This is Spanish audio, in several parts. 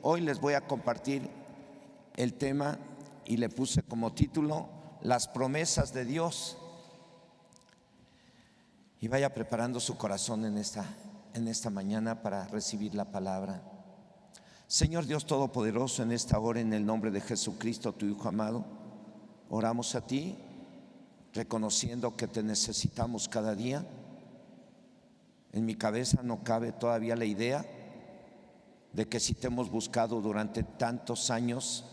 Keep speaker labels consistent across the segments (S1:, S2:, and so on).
S1: Hoy les voy a compartir el tema y le puse como título las promesas de Dios. Y vaya preparando su corazón en esta mañana para recibir la palabra. Señor Dios Todopoderoso, en esta hora, en el nombre de Jesucristo, tu Hijo amado, oramos a ti, reconociendo que te necesitamos cada día. En mi cabeza no cabe todavía la idea de que si te hemos buscado durante tantos años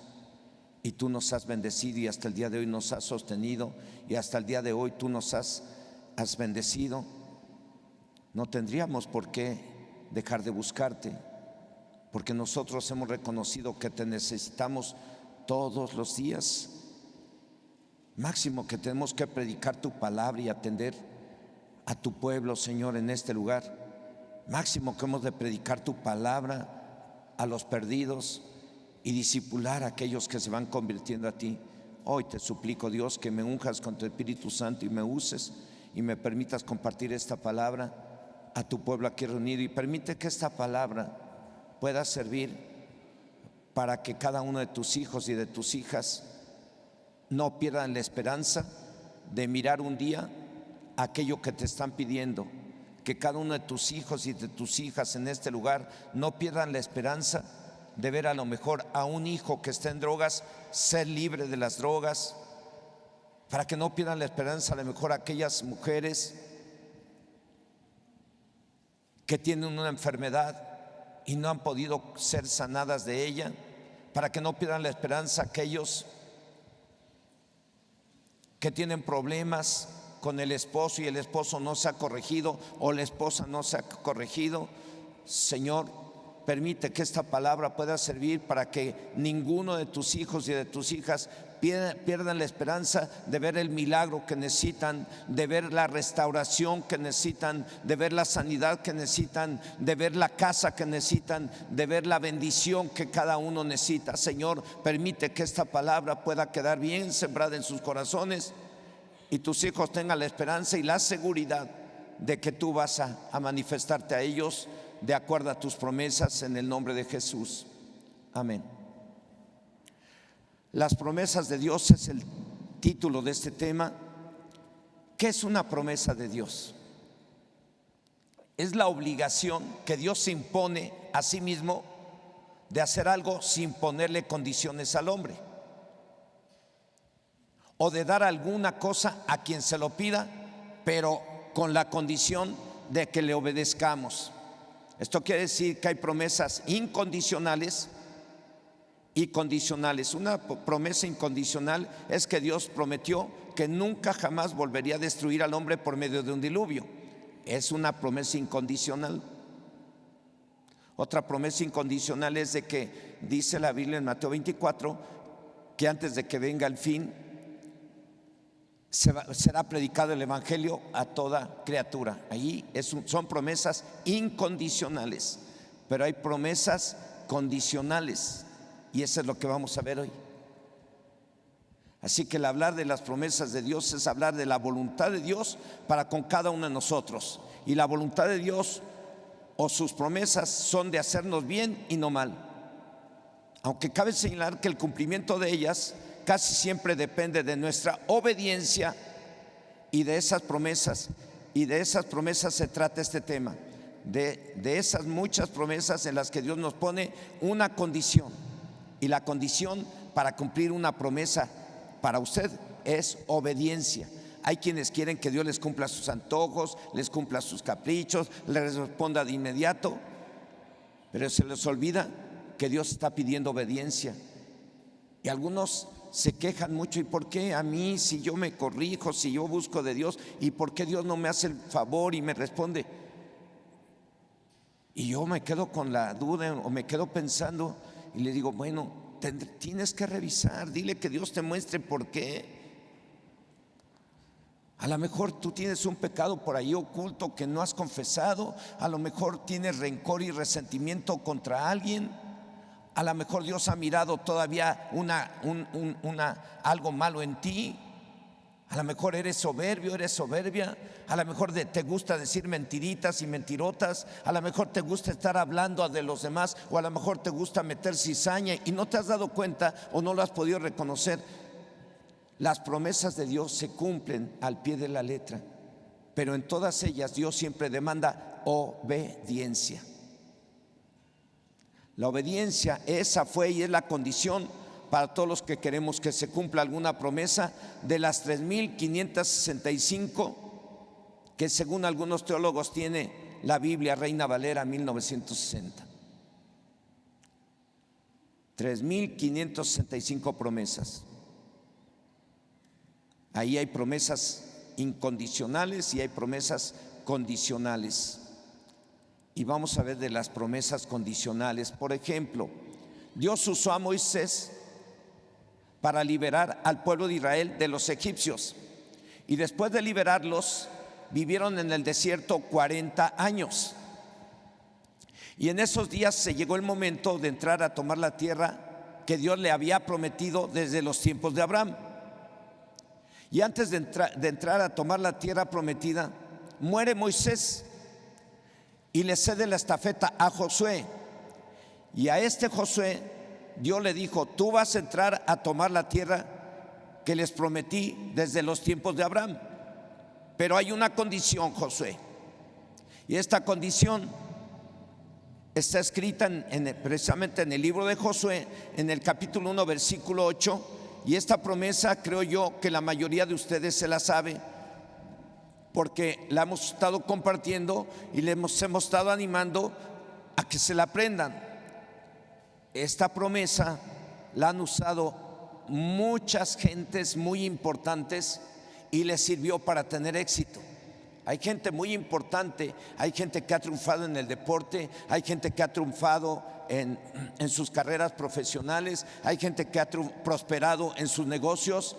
S1: y tú nos has bendecido y hasta el día de hoy nos has sostenido y hasta el día de hoy tú nos has bendecido, no tendríamos por qué dejar de buscarte, porque nosotros hemos reconocido que te necesitamos todos los días. Máximo que tenemos que predicar tu palabra y atender a tu pueblo, Señor, en este lugar. Máximo que hemos de predicar tu palabra a los perdidos y discipular a aquellos que se van convirtiendo a ti. Hoy te suplico, Dios, que me unjas con tu Espíritu Santo y me uses y me permitas compartir esta palabra a tu pueblo aquí reunido, y permite que esta palabra pueda servir para que cada uno de tus hijos y de tus hijas no pierdan la esperanza de mirar un día aquello que te están pidiendo. Que cada uno de tus hijos y de tus hijas en este lugar no pierdan la esperanza de ver a lo mejor a un hijo que está en drogas ser libre de las drogas, para que no pierdan la esperanza a lo mejor aquellas mujeres que tienen una enfermedad y no han podido ser sanadas de ella, para que no pierdan la esperanza aquellos que tienen problemas con el esposo y el esposo no se ha corregido o la esposa no se ha corregido. Señor, permite que esta palabra pueda servir para que ninguno de tus hijos y de tus hijas pierdan la esperanza de ver el milagro que necesitan, de ver la restauración que necesitan, de ver la sanidad que necesitan, de ver la casa que necesitan, de ver la bendición que cada uno necesita. Señor, permite que esta palabra pueda quedar bien sembrada en sus corazones y tus hijos tengan la esperanza y la seguridad de que tú vas a manifestarte a ellos de acuerdo a tus promesas, en el nombre de Jesús. Amén. Las promesas de Dios es el título de este tema. ¿Qué es una promesa de Dios? Es la obligación que Dios se impone a sí mismo de hacer algo sin ponerle condiciones al hombre, o de dar alguna cosa a quien se lo pida, pero con la condición de que le obedezcamos. Esto quiere decir que hay promesas incondicionales y condicionales. Una promesa incondicional es que Dios prometió que nunca jamás volvería a destruir al hombre por medio de un diluvio. Es una promesa incondicional. Otra promesa incondicional es de que dice la Biblia en Mateo 24 que antes de que venga el fin será predicado el evangelio a toda criatura. Ahí son promesas incondicionales, pero hay promesas condicionales, y eso es lo que vamos a ver hoy. Así que el hablar de las promesas de Dios es hablar de la voluntad de Dios para con cada uno de nosotros. Y la voluntad de Dios o sus promesas son de hacernos bien y no mal, aunque cabe señalar que el cumplimiento de ellas casi siempre depende de nuestra obediencia y de esas promesas. Y de esas promesas se trata este tema, de esas muchas promesas en las que Dios nos pone una condición. Y la condición para cumplir una promesa para usted es obediencia. Hay quienes quieren que Dios les cumpla sus antojos, les cumpla sus caprichos, les responda de inmediato, pero se les olvida que Dios está pidiendo obediencia. Y algunos se quejan mucho: ¿y por qué a mí, si yo me corrijo, si yo busco de Dios, y por qué Dios no me hace el favor y me responde? Y yo me quedo con la duda, o me quedo pensando, y le digo: bueno, tienes que revisar, dile que Dios te muestre por qué. A lo mejor tú tienes un pecado por ahí oculto que no has confesado, a lo mejor tienes rencor y resentimiento contra alguien, a lo mejor Dios ha mirado todavía algo malo en ti, A lo mejor eres soberbio, eres soberbia. A lo mejor te gusta decir mentiritas y mentirotas. A lo mejor te gusta estar hablando de los demás. O a lo mejor te gusta meter cizaña y no te has dado cuenta o no lo has podido reconocer. Las promesas de Dios se cumplen al pie de la letra, pero en todas ellas Dios siempre demanda obediencia. La obediencia, esa fue y es la condición para todos los que queremos que se cumpla alguna promesa de las 3.565 que según algunos teólogos tiene la Biblia Reina Valera 1960. 3.565 promesas. Ahí hay promesas incondicionales y hay promesas condicionales. Y vamos a ver de las promesas condicionales. Por ejemplo, Dios usó a Moisés para liberar al pueblo de Israel de los egipcios. Y después de liberarlos, vivieron en el desierto 40 años. Y en esos días se llegó el momento de entrar a tomar la tierra que Dios le había prometido desde los tiempos de Abraham. Y antes de entrar a tomar la tierra prometida, muere Moisés y le cede la estafeta a Josué. Y a este Josué Dios le dijo: tú vas a entrar a tomar la tierra que les prometí desde los tiempos de Abraham. Pero hay una condición, Josué. Y esta condición está escrita precisamente en el libro de Josué, en el capítulo 1, versículo 8. Y esta promesa creo yo que la mayoría de ustedes se la sabe, porque la hemos estado compartiendo y le hemos estado animando a que se la aprendan. Esta promesa la han usado muchas gentes muy importantes y les sirvió para tener éxito. Hay gente muy importante, hay gente que ha triunfado en el deporte, hay gente que ha triunfado en sus carreras profesionales, hay gente que ha prosperado en sus negocios.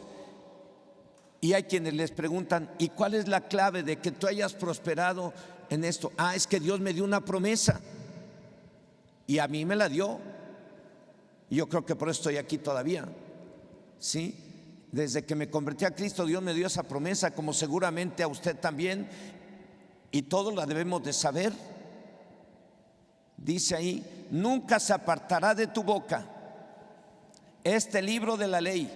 S1: Y hay quienes les preguntan: ¿y cuál es la clave de que tú hayas prosperado en esto? Es que Dios me dio una promesa y a mí me la dio. Y yo creo que por eso estoy aquí todavía, ¿sí? Desde que me convertí a Cristo, Dios me dio esa promesa, como seguramente a usted también, y todos la debemos de saber. Dice ahí: nunca se apartará de tu boca este libro de la ley,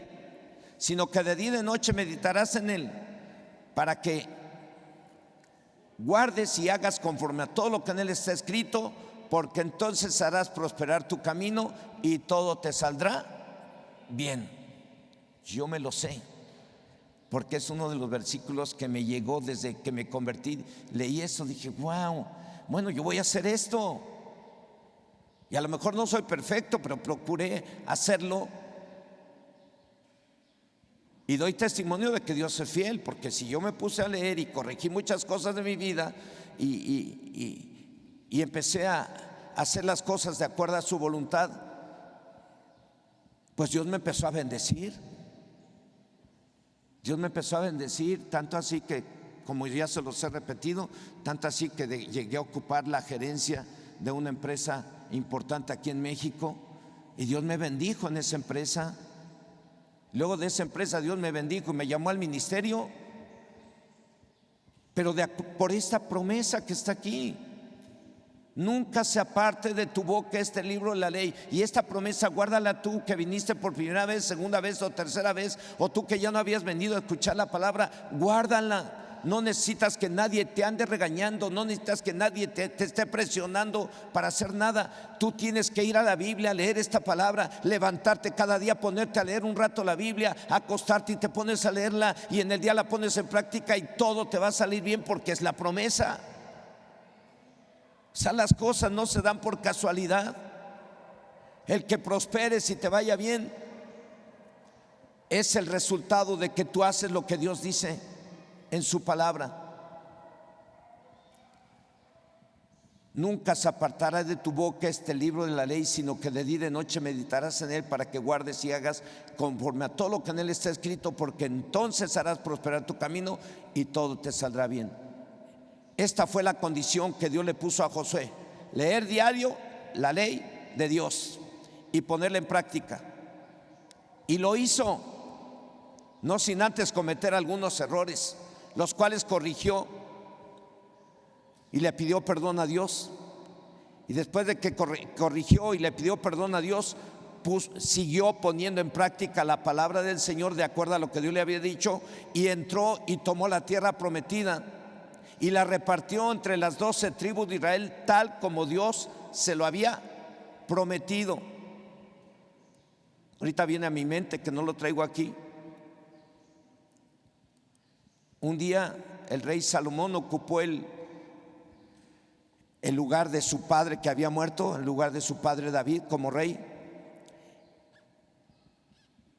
S1: sino que de día y de noche meditarás en él, para que guardes y hagas conforme a todo lo que en él está escrito, porque entonces harás prosperar tu camino y todo te saldrá bien. Yo me lo sé, porque es uno de los versículos que me llegó desde que me convertí. Leí eso, dije: wow, bueno, yo voy a hacer esto. Y a lo mejor no soy perfecto, pero procuré hacerlo. Y doy testimonio de que Dios es fiel, porque si yo me puse a leer y corregí muchas cosas de mi vida y empecé a hacer las cosas de acuerdo a su voluntad, pues Dios me empezó a bendecir. Dios me empezó a bendecir, tanto así que, como ya se los he repetido, tanto así que llegué a ocupar la gerencia de una empresa importante aquí en México, y Dios me bendijo en esa empresa. Luego de esa empresa Dios me bendijo y me llamó al ministerio, pero por esta promesa que está aquí: nunca se aparte de tu boca este libro de la ley. Y esta promesa guárdala tú que viniste por primera vez, segunda vez o tercera vez, o tú que ya no habías venido a escuchar la palabra, guárdala. No necesitas que nadie te ande regañando, no necesitas que nadie te esté presionando para hacer nada. Tú tienes que ir a la Biblia, a leer esta palabra, levantarte cada día, ponerte a leer un rato la Biblia, acostarte y te pones a leerla, y en el día la pones en práctica y todo te va a salir bien, porque es la promesa. O sea, las cosas no se dan por casualidad. El que prosperes y te vaya bien es el resultado de que tú haces lo que Dios dice en su palabra. Nunca se apartará de tu boca este libro de la ley, sino que de día y de noche meditarás en él, para que guardes y hagas conforme a todo lo que en él está escrito, porque entonces harás prosperar tu camino y todo te saldrá bien. Esta fue la condición que Dios le puso a Josué: leer diario la ley de Dios y ponerla en práctica. Y lo hizo. no sin antes cometer algunos errores, los cuales corrigió y le pidió perdón a Dios. Y después de que corrigió y le pidió perdón a Dios, siguió poniendo en práctica la palabra del Señor de acuerdo a lo que Dios le había dicho, y entró y tomó la tierra prometida y la repartió entre las 12 tribus de Israel, tal como Dios se lo había prometido. Ahorita viene a mi mente, que no lo traigo aquí, un día el rey Salomón ocupó el lugar de su padre que había muerto, el lugar de su padre David como rey.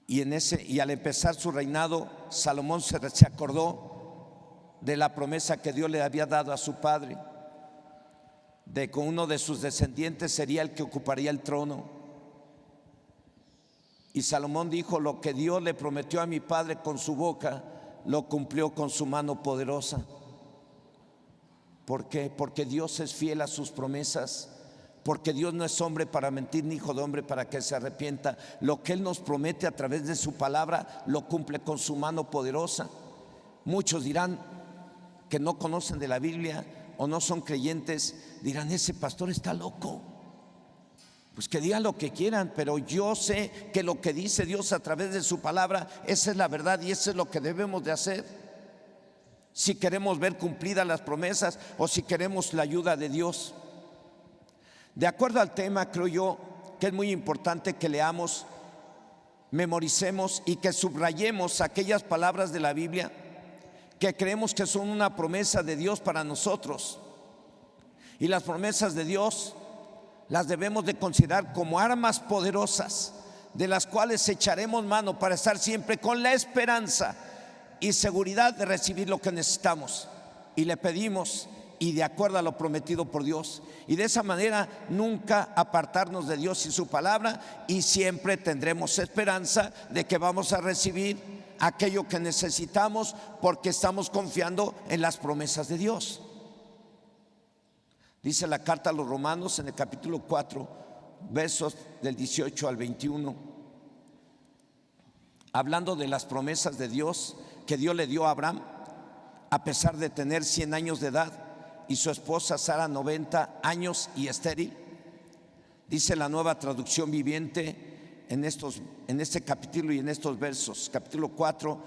S1: Y al empezar su reinado, Salomón se acordó de la promesa que Dios le había dado a su padre, de que uno de sus descendientes sería el que ocuparía el trono. Y Salomón dijo: lo que Dios le prometió a mi padre con su boca, lo cumplió con su mano poderosa. ¿Por qué? Porque Dios es fiel a sus promesas, porque Dios no es hombre para mentir, ni hijo de hombre para que se arrepienta. Lo que Él nos promete a través de su palabra, lo cumple con su mano poderosa. Muchos dirán que no conocen de la Biblia o no son creyentes, dirán: ese pastor está loco. Pues que digan lo que quieran, pero yo sé que lo que dice Dios a través de su palabra, esa es la verdad y eso es lo que debemos de hacer. Si queremos ver cumplidas las promesas o si queremos la ayuda de Dios. De acuerdo al tema, creo yo que es muy importante que leamos, memoricemos y que subrayemos aquellas palabras de la Biblia que creemos que son una promesa de Dios para nosotros. Y las promesas de Dios las debemos de considerar como armas poderosas, de las cuales echaremos mano para estar siempre con la esperanza y seguridad de recibir lo que necesitamos y le pedimos, y de acuerdo a lo prometido por Dios, y de esa manera nunca apartarnos de Dios y su palabra, y siempre tendremos esperanza de que vamos a recibir aquello que necesitamos, porque estamos confiando en las promesas de Dios. Dice la carta a los Romanos en el capítulo 4, versos del 18 al 21, hablando de las promesas de Dios que Dios le dio a Abraham, a pesar de tener 100 años de edad y su esposa Sara 90 años y estéril. Dice la Nueva Traducción Viviente en este capítulo y en estos versos, capítulo 4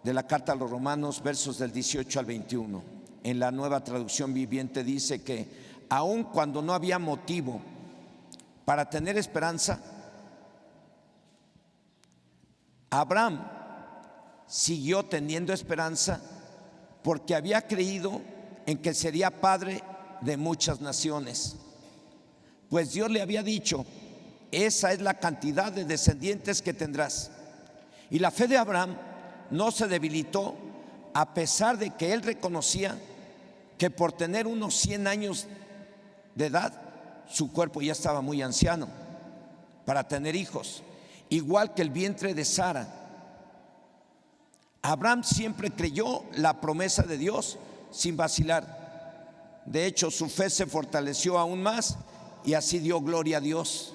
S1: de la carta a los Romanos, versos del 18 al 21. En la Nueva Traducción Viviente dice que aun cuando no había motivo para tener esperanza, Abraham siguió teniendo esperanza porque había creído en que sería padre de muchas naciones, pues Dios le había dicho: esa es la cantidad de descendientes que tendrás. Y la fe de Abraham no se debilitó, a pesar de que él reconocía que por tener unos 100 años de edad, su cuerpo ya estaba muy anciano para tener hijos, igual que el vientre de Sara. Abraham siempre creyó la promesa de Dios sin vacilar. De hecho, su fe se fortaleció aún más y así dio gloria a Dios.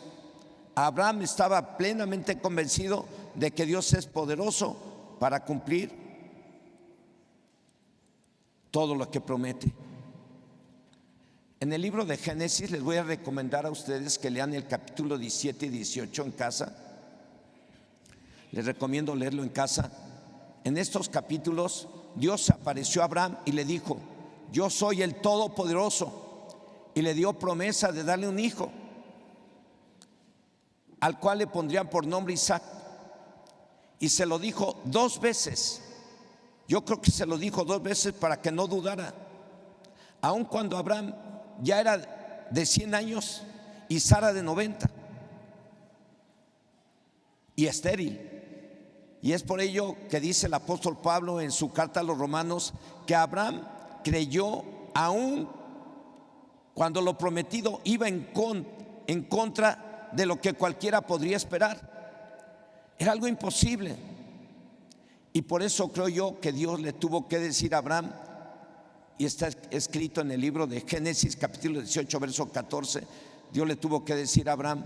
S1: Abraham estaba plenamente convencido de que Dios es poderoso para cumplir todo lo que promete. En el libro de Génesis les voy a recomendar a ustedes que lean el capítulo 17 y 18 en casa. Les recomiendo leerlo en casa. En estos capítulos Dios apareció a Abraham y le dijo: yo soy el Todopoderoso, y le dio promesa de darle un hijo, al cual le pondrían por nombre Isaac. Y se lo dijo 2 veces. Yo creo que se lo dijo 2 veces para que no dudara, aun cuando Abraham ya era de 100 años y Sara de 90 y estéril. Y es por ello que dice el apóstol Pablo en su carta a los Romanos que Abraham creyó aún cuando lo prometido iba en contra de lo que cualquiera podría esperar. Era algo imposible. Y por eso creo yo que Dios le tuvo que decir a Abraham, y está escrito en el libro de Génesis capítulo 18 verso 14, Dios le tuvo que decir a Abraham: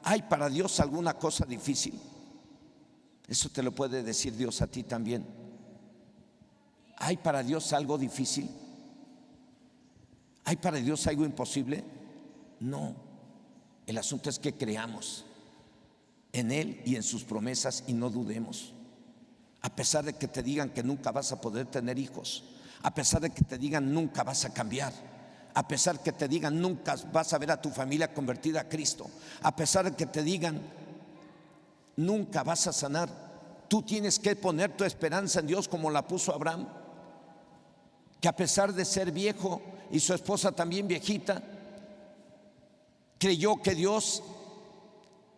S1: ¿hay para Dios alguna cosa difícil? Eso te lo puede decir Dios a ti también. ¿Hay para Dios algo difícil? ¿Hay para Dios algo imposible? No. El asunto es que creamos en Él y en sus promesas y no dudemos. A pesar de que te digan que nunca vas a poder tener hijos, a pesar de que te digan nunca vas a cambiar, a pesar de que te digan nunca vas a ver a tu familia convertida a Cristo, a pesar de que te digan nunca vas a sanar, tú tienes que poner tu esperanza en Dios como la puso Abraham, que a pesar de ser viejo y su esposa también viejita, creyó que Dios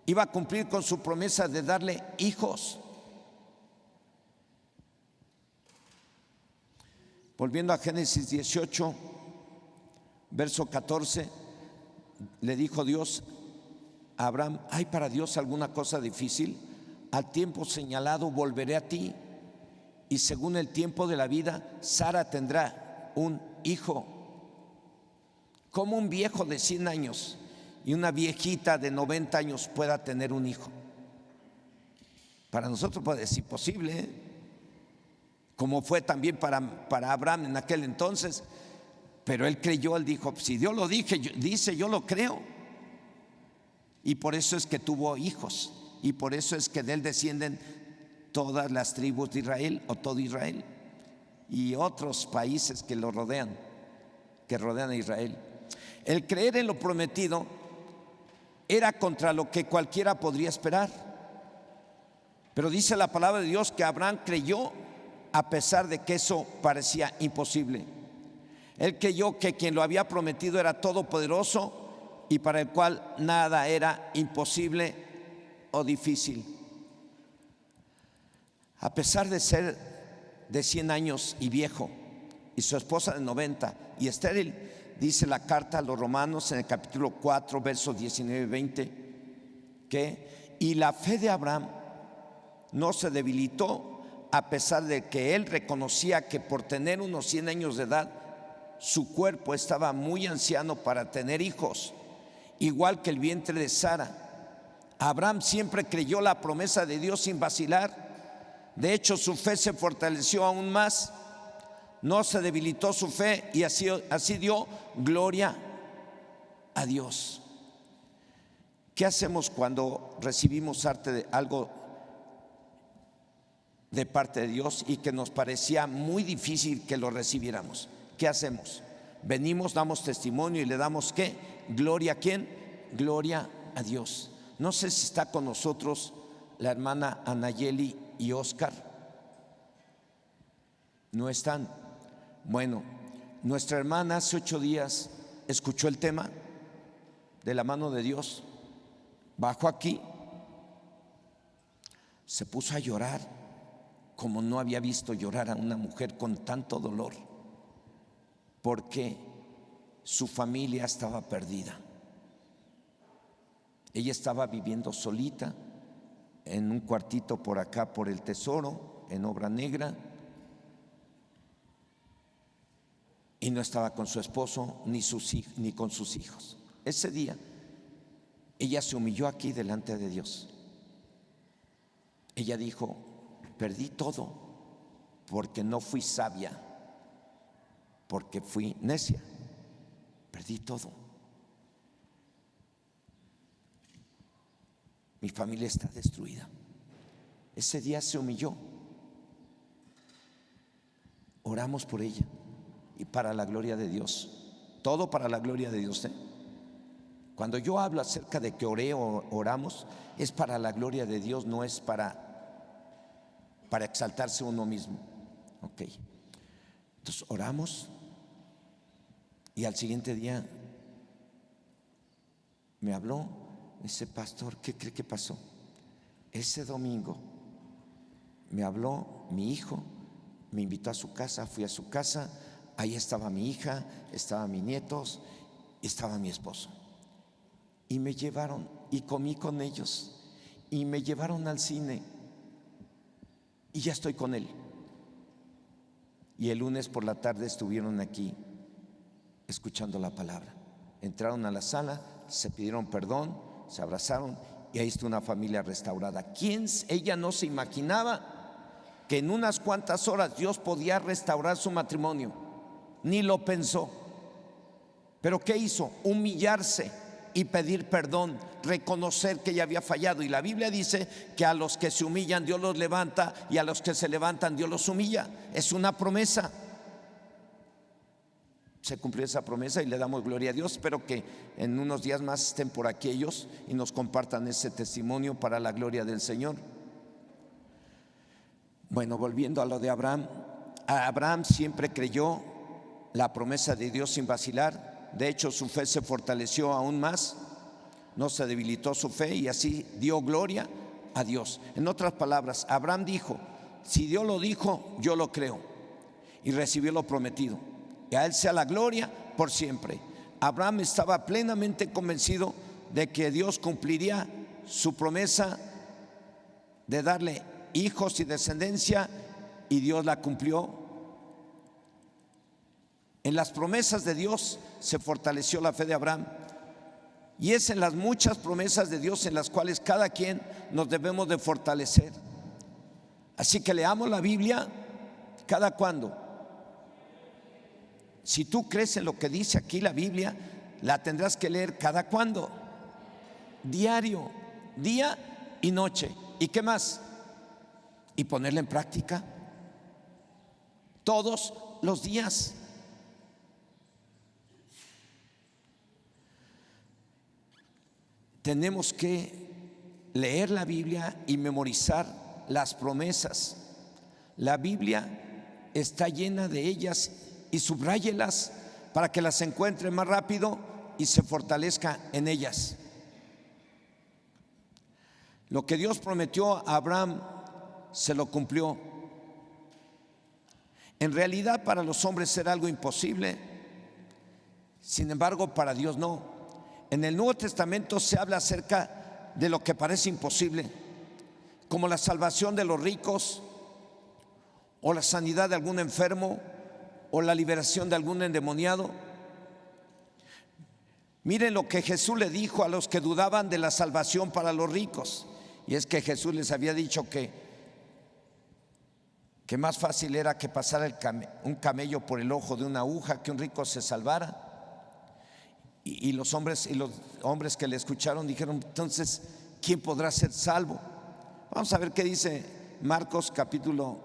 S1: iba a cumplir con su promesa de darle hijos. Volviendo a Génesis 18, verso 14, le dijo Dios a Abraham: ¿hay para Dios alguna cosa difícil? Al tiempo señalado volveré a ti, y según el tiempo de la vida, Sara tendrá un hijo. ¿Cómo un viejo de 100 años y una viejita de 90 años pueda tener un hijo? Para nosotros puede ser imposible, ¿eh? Como fue también para Abraham en aquel entonces. Pero él creyó, él dijo: si Dios lo dice, yo lo creo. Y por eso es que tuvo hijos, y por eso es que de él descienden todas las tribus de Israel, o todo Israel, y otros países que lo rodean, que rodean a Israel. El creer en lo prometido era contra lo que cualquiera podría esperar. Pero dice la palabra de Dios que Abraham creyó a pesar de que eso parecía imposible. Él creyó que quien lo había prometido era todopoderoso y para el cual nada era imposible o difícil. A pesar de ser de 100 años y viejo, y su esposa de 90 y estéril, dice la carta a los Romanos en el capítulo 4, versos 19 y 20, que y la fe de Abraham no se debilitó a pesar de que él reconocía que por tener unos 100 años de edad, su cuerpo estaba muy anciano para tener hijos, igual que el vientre de Sara. Abraham siempre creyó la promesa de Dios sin vacilar. De hecho, su fe se fortaleció aún más. No se debilitó su fe y así dio gloria a Dios. ¿Qué hacemos cuando recibimos algo de parte de Dios y que nos parecía muy difícil que lo recibiéramos? ¿Qué hacemos? Venimos, damos testimonio y le damos ¿qué? ¿Gloria a quién? Gloria a Dios. No sé si está con nosotros la hermana Anayeli y Oscar. ¿No están? Bueno, nuestra hermana hace 8 días escuchó el tema de la mano de Dios, bajó aquí, se puso a llorar como no había visto llorar a una mujer con tanto dolor, porque su familia estaba perdida. Ella estaba viviendo solita en un cuartito por acá, por el Tesoro, en Obra Negra, y no estaba con su esposo ni con sus hijos. Ese día ella se humilló aquí delante de Dios. Ella dijo: perdí todo porque no fui sabia, porque fui necia. Perdí todo. Mi familia está destruida. Ese día se humilló. Oramos por ella y para la gloria de Dios. Todo para la gloria de Dios, ¿eh? Cuando yo hablo acerca de que oramos, es para la gloria de Dios, no es para exaltarse uno mismo. Ok. Entonces oramos y al siguiente día me habló, dice: pastor, ¿qué cree que pasó? Ese domingo me habló mi hijo, me invitó a su casa, fui a su casa, ahí estaba mi hija, estaban mis nietos, estaba mi esposo. Y me llevaron y comí con ellos y me llevaron al cine y ya estoy con él. Y el lunes por la tarde estuvieron aquí escuchando la palabra. Entraron a la sala, se pidieron perdón, se abrazaron y ahí está una familia restaurada. Ella no se imaginaba que en unas cuantas horas Dios podía restaurar su matrimonio, ni lo pensó. Pero ¿qué hizo? Humillarse y pedir perdón, reconocer que ella había fallado. Y la Biblia dice que a los que se humillan Dios los levanta, y a los que se levantan Dios los humilla. Es una promesa. Se cumplió esa promesa y le damos gloria a Dios. Espero que en unos días más estén por aquí ellos y nos compartan ese testimonio para la gloria del Señor. Bueno, volviendo a lo de Abraham. Abraham siempre creyó la promesa de Dios sin vacilar. De hecho, su fe se fortaleció aún más, no se debilitó su fe, y así dio gloria a Dios. En otras palabras, Abraham dijo: si Dios lo dijo, yo lo creo, y recibió lo prometido. Y a Él sea la gloria por siempre. Abraham estaba plenamente convencido de que Dios cumpliría su promesa de darle hijos y descendencia, y Dios la cumplió. En las promesas de Dios se fortaleció la fe de Abraham, y es en las muchas promesas de Dios en las cuales cada quien nos debemos de fortalecer. Así que leamos la Biblia cada cuando. Si tú crees en lo que dice aquí la Biblia, la tendrás que leer cada cuando, diario, día y noche. ¿Y qué más? Y ponerla en práctica todos los días. Tenemos que leer la Biblia y memorizar las promesas. La Biblia está llena de ellas, y subráyelas para que las encuentre más rápido y se fortalezca en ellas. Lo que Dios prometió a Abraham se lo cumplió. En realidad, para los hombres era algo imposible, sin embargo para Dios no. En el Nuevo Testamento se habla acerca de lo que parece imposible, como la salvación de los ricos, o la sanidad de algún enfermo, o la liberación de algún endemoniado. Miren lo que Jesús le dijo a los que dudaban de la salvación para los ricos. Y es que Jesús les había dicho que más fácil era que pasara un camello por el ojo de una aguja, que un rico se salvara. Y los hombres que le escucharon dijeron: entonces, ¿quién podrá ser salvo? Vamos a ver qué dice Marcos capítulo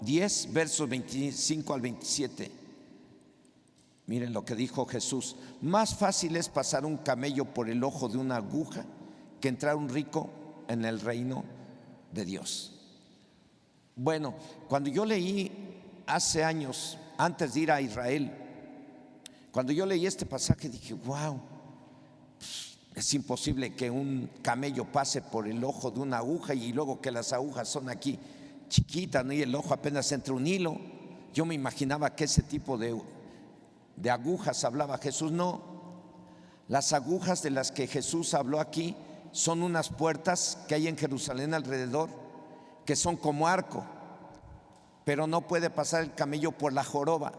S1: 10, versos 25 al 27. Miren lo que dijo Jesús: más fácil es pasar un camello por el ojo de una aguja que entrar un rico en el reino de Dios. Bueno, cuando yo leí hace años, antes de ir a Israel, cuando yo leí este pasaje dije: wow, es imposible que un camello pase por el ojo de una aguja, y luego que las agujas son aquí chiquitas, ¿no? Y el ojo apenas entre un hilo. Yo me imaginaba que ese tipo de agujas hablaba Jesús. No, las agujas de las que Jesús habló aquí son unas puertas que hay en Jerusalén alrededor, que son como arco, pero no puede pasar el camello por la joroba,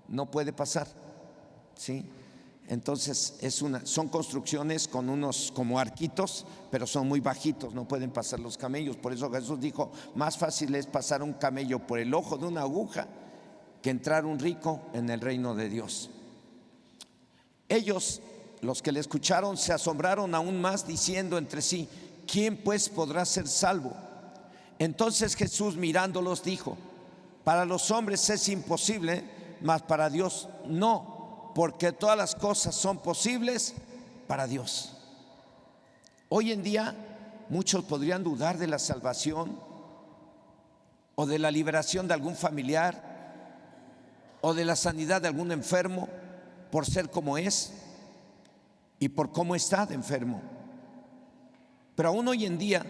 S1: no puede pasar, ¿sí? Entonces son construcciones con unos como arquitos, pero son muy bajitos, no pueden pasar los camellos. Por eso Jesús dijo: más fácil es pasar un camello por el ojo de una aguja que entrar un rico en el reino de Dios. Ellos, los que le escucharon, se asombraron aún más, diciendo entre sí: ¿quién pues podrá ser salvo? Entonces Jesús, mirándolos, dijo: para los hombres es imposible, mas para Dios no, porque todas las cosas son posibles para Dios. Hoy en día muchos podrían dudar de la salvación, o de la liberación de algún familiar, o de la sanidad de algún enfermo, por ser como es y por cómo está de enfermo. Pero aún hoy en día,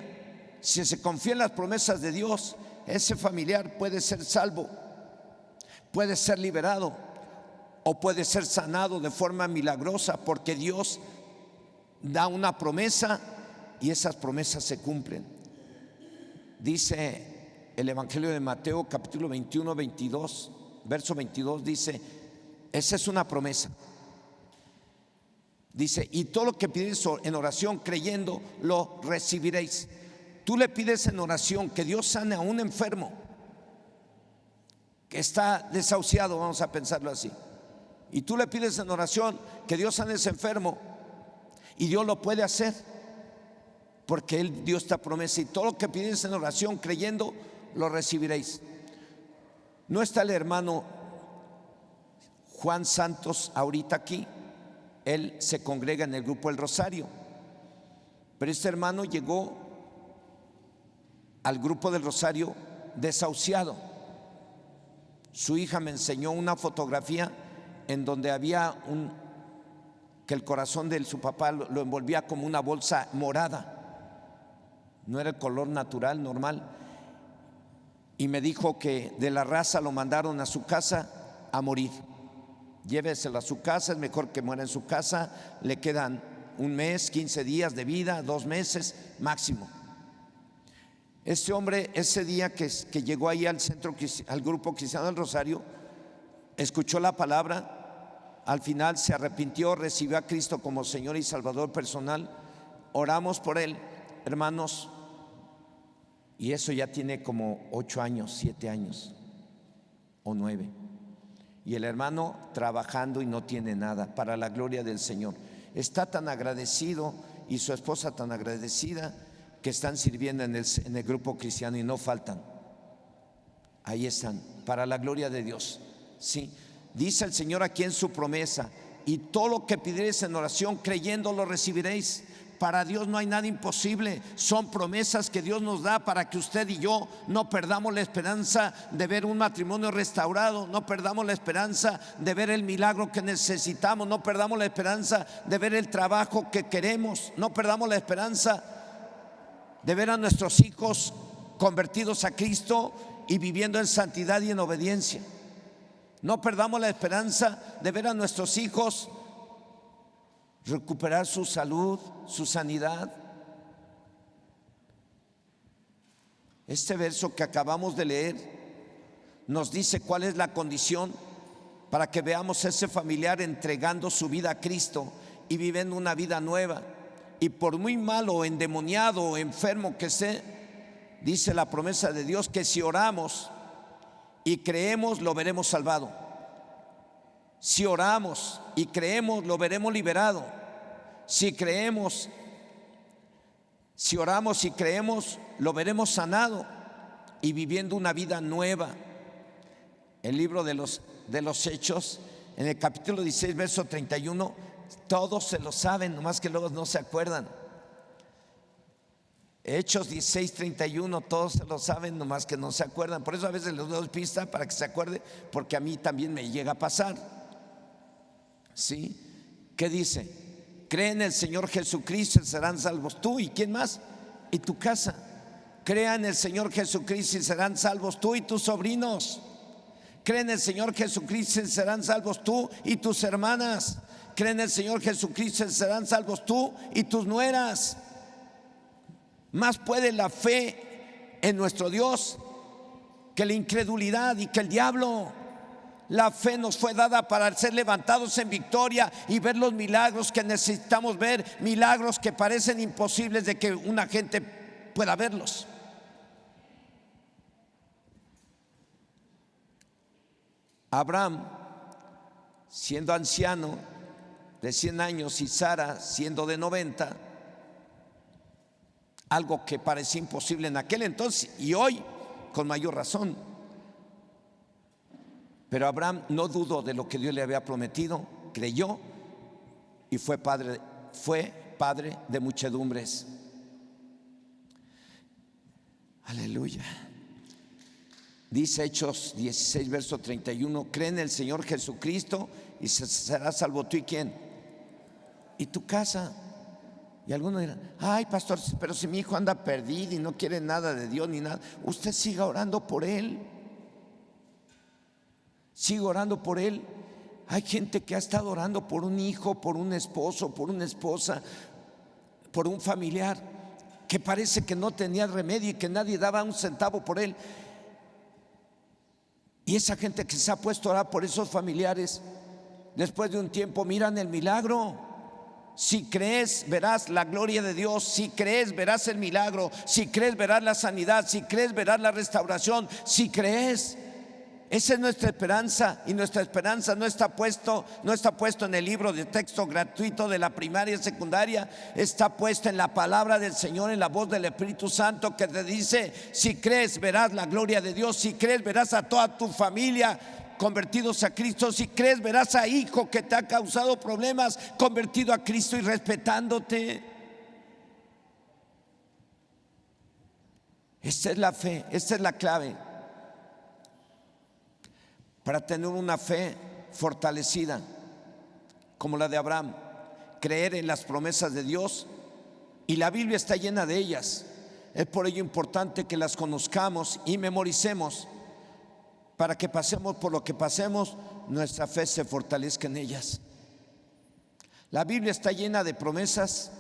S1: si se confía en las promesas de Dios, ese familiar puede ser salvo, puede ser liberado, o puede ser sanado de forma milagrosa, porque Dios da una promesa y esas promesas se cumplen. Dice el Evangelio de Mateo capítulo 21, 22, verso 22, dice: esa es una promesa. Dice, y todo lo que pides en oración creyendo, lo recibiréis. Tú le pides en oración que Dios sane a un enfermo que está desahuciado, vamos a pensarlo así. Y tú le pides en oración que Dios sane a ese enfermo, y Dios lo puede hacer, porque Él dio esta promesa. Y todo lo que pides en oración creyendo, lo recibiréis. No está el hermano Juan Santos ahorita aquí. Él se congrega en el grupo El Rosario, pero este hermano llegó al grupo del Rosario desahuciado. Su hija me enseñó una fotografía en donde había que el corazón de su papá lo envolvía como una bolsa morada, no era el color natural, normal, y me dijo que de la raza lo mandaron a su casa a morir. Lléveselo a su casa, es mejor que muera en su casa, le quedan 1 mes, 15 días de vida, 2 meses máximo. Este hombre, ese día que llegó ahí al grupo cristiano del Rosario, escuchó la palabra, al final se arrepintió, recibió a Cristo como Señor y Salvador personal. Oramos por él, hermanos, y eso ya tiene como 8 años, 7 años o 9. Y el hermano trabajando y no tiene nada, para la gloria del Señor. Está tan agradecido, y su esposa tan agradecida, que están sirviendo en el grupo cristiano y no faltan. Ahí están, para la gloria de Dios. Sí, dice el Señor aquí en su promesa, y todo lo que pidiereis en oración creyendo lo recibiréis. Para Dios no hay nada imposible. Son promesas que Dios nos da para que usted y yo no perdamos la esperanza de ver un matrimonio restaurado, no perdamos la esperanza de ver el milagro que necesitamos, no perdamos la esperanza de ver el trabajo que queremos, no perdamos la esperanza de ver a nuestros hijos convertidos a Cristo y viviendo en santidad y en obediencia. No perdamos la esperanza de ver a nuestros hijos recuperar su salud, su sanidad. Este verso que acabamos de leer nos dice cuál es la condición para que veamos a ese familiar entregando su vida a Cristo y viviendo una vida nueva. Y por muy malo, endemoniado o enfermo que esté, dice la promesa de Dios que si oramos y creemos, lo veremos salvado. Si oramos y creemos, lo veremos liberado. Si oramos y creemos, lo veremos sanado y viviendo una vida nueva. El libro de los Hechos, en el capítulo 16, verso 31, todos se lo saben, nomás que luego no se acuerdan. Hechos 16, 31, todos se lo saben, nomás que no se acuerdan. Por eso a veces les doy pista para que se acuerde, porque a mí también me llega a pasar. ¿Sí? ¿Qué dice? Cree en el Señor Jesucristo y serán salvos tú y ¿quién más? Y tu casa. Crea en el Señor Jesucristo y serán salvos tú y tus sobrinos. Cree en el Señor Jesucristo y serán salvos tú y tus hermanas. Cree en el Señor Jesucristo y serán salvos tú y tus nueras. Más puede la fe en nuestro Dios que la incredulidad y que el diablo. La fe nos fue dada para ser levantados en victoria y ver los milagros que necesitamos ver, milagros que parecen imposibles de que una gente pueda verlos. Abraham, siendo anciano de 100 años y Sara siendo de 90, algo que parecía imposible en aquel entonces y hoy con mayor razón. Pero Abraham no dudó de lo que Dios le había prometido, creyó y fue padre de muchedumbres. Aleluya. Dice Hechos 16, verso 31, cree en el Señor Jesucristo y serás salvo tú y quién, y tu casa. Y algunos dirán, ay pastor, pero si mi hijo anda perdido y no quiere nada de Dios ni nada, usted siga orando por él. Sigo orando por él. Hay gente que ha estado orando por un hijo, por un esposo, por una esposa, por un familiar que parece que no tenía remedio y que nadie daba un centavo por él. Y esa gente que se ha puesto a orar por esos familiares, después de un tiempo miran el milagro. Si crees, verás la gloria de Dios. Si crees, verás el milagro. Si crees, verás la sanidad. Si crees, verás la restauración. Si crees, esa es nuestra esperanza. Y nuestra esperanza no está puesto en el libro de texto gratuito de la primaria y secundaria. Está puesta en la palabra del Señor, en la voz del Espíritu Santo, que te dice: si crees, verás la gloria de Dios. Si crees, verás a toda tu familia convertidos a Cristo. Si crees, verás a hijo que te ha causado problemas convertido a Cristo y respetándote. Esta es la fe, esta es la clave para tener una fe fortalecida como la de Abraham. Creer en las promesas de Dios, y la Biblia está llena de ellas. Es por ello importante que las conozcamos y memoricemos, para que pasemos por lo que pasemos, nuestra fe se fortalezca en ellas. La Biblia está llena de promesas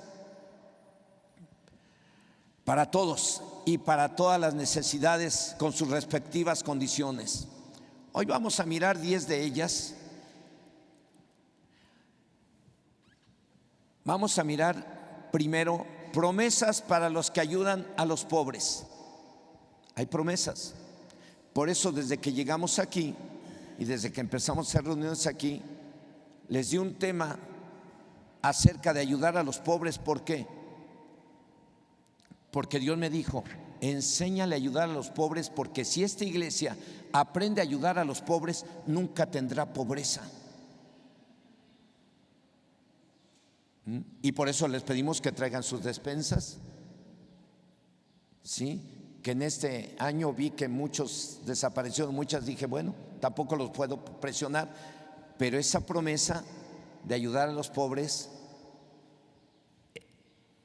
S1: para todos y para todas las necesidades, con sus respectivas condiciones. Hoy vamos a mirar 10 de ellas. Vamos a mirar primero promesas para los que ayudan a los pobres. Hay promesas. Por eso, desde que llegamos aquí y desde que empezamos a hacer reuniones aquí, les di un tema acerca de ayudar a los pobres. ¿Por qué? Porque Dios me dijo: enséñale a ayudar a los pobres, porque si esta iglesia aprende a ayudar a los pobres, nunca tendrá pobreza. Y por eso les pedimos que traigan sus despensas. ¿Sí? Que en este año vi que muchos desaparecieron, muchas, dije, bueno, tampoco los puedo presionar, pero esa promesa de ayudar a los pobres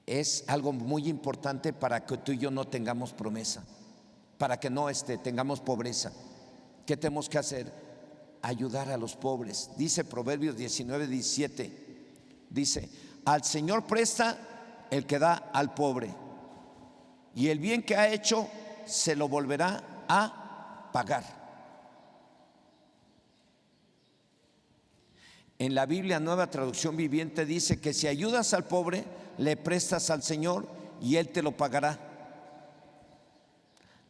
S1: es algo muy importante para que tú y yo no tengamos promesa, para que no tengamos pobreza. ¿Qué tenemos que hacer? Ayudar a los pobres. Dice Proverbios 19:17, dice: al Señor presta el que da al pobre, y el bien que ha hecho se lo volverá a pagar. En la Biblia Nueva Traducción Viviente dice que si ayudas al pobre, le prestas al Señor y Él te lo pagará.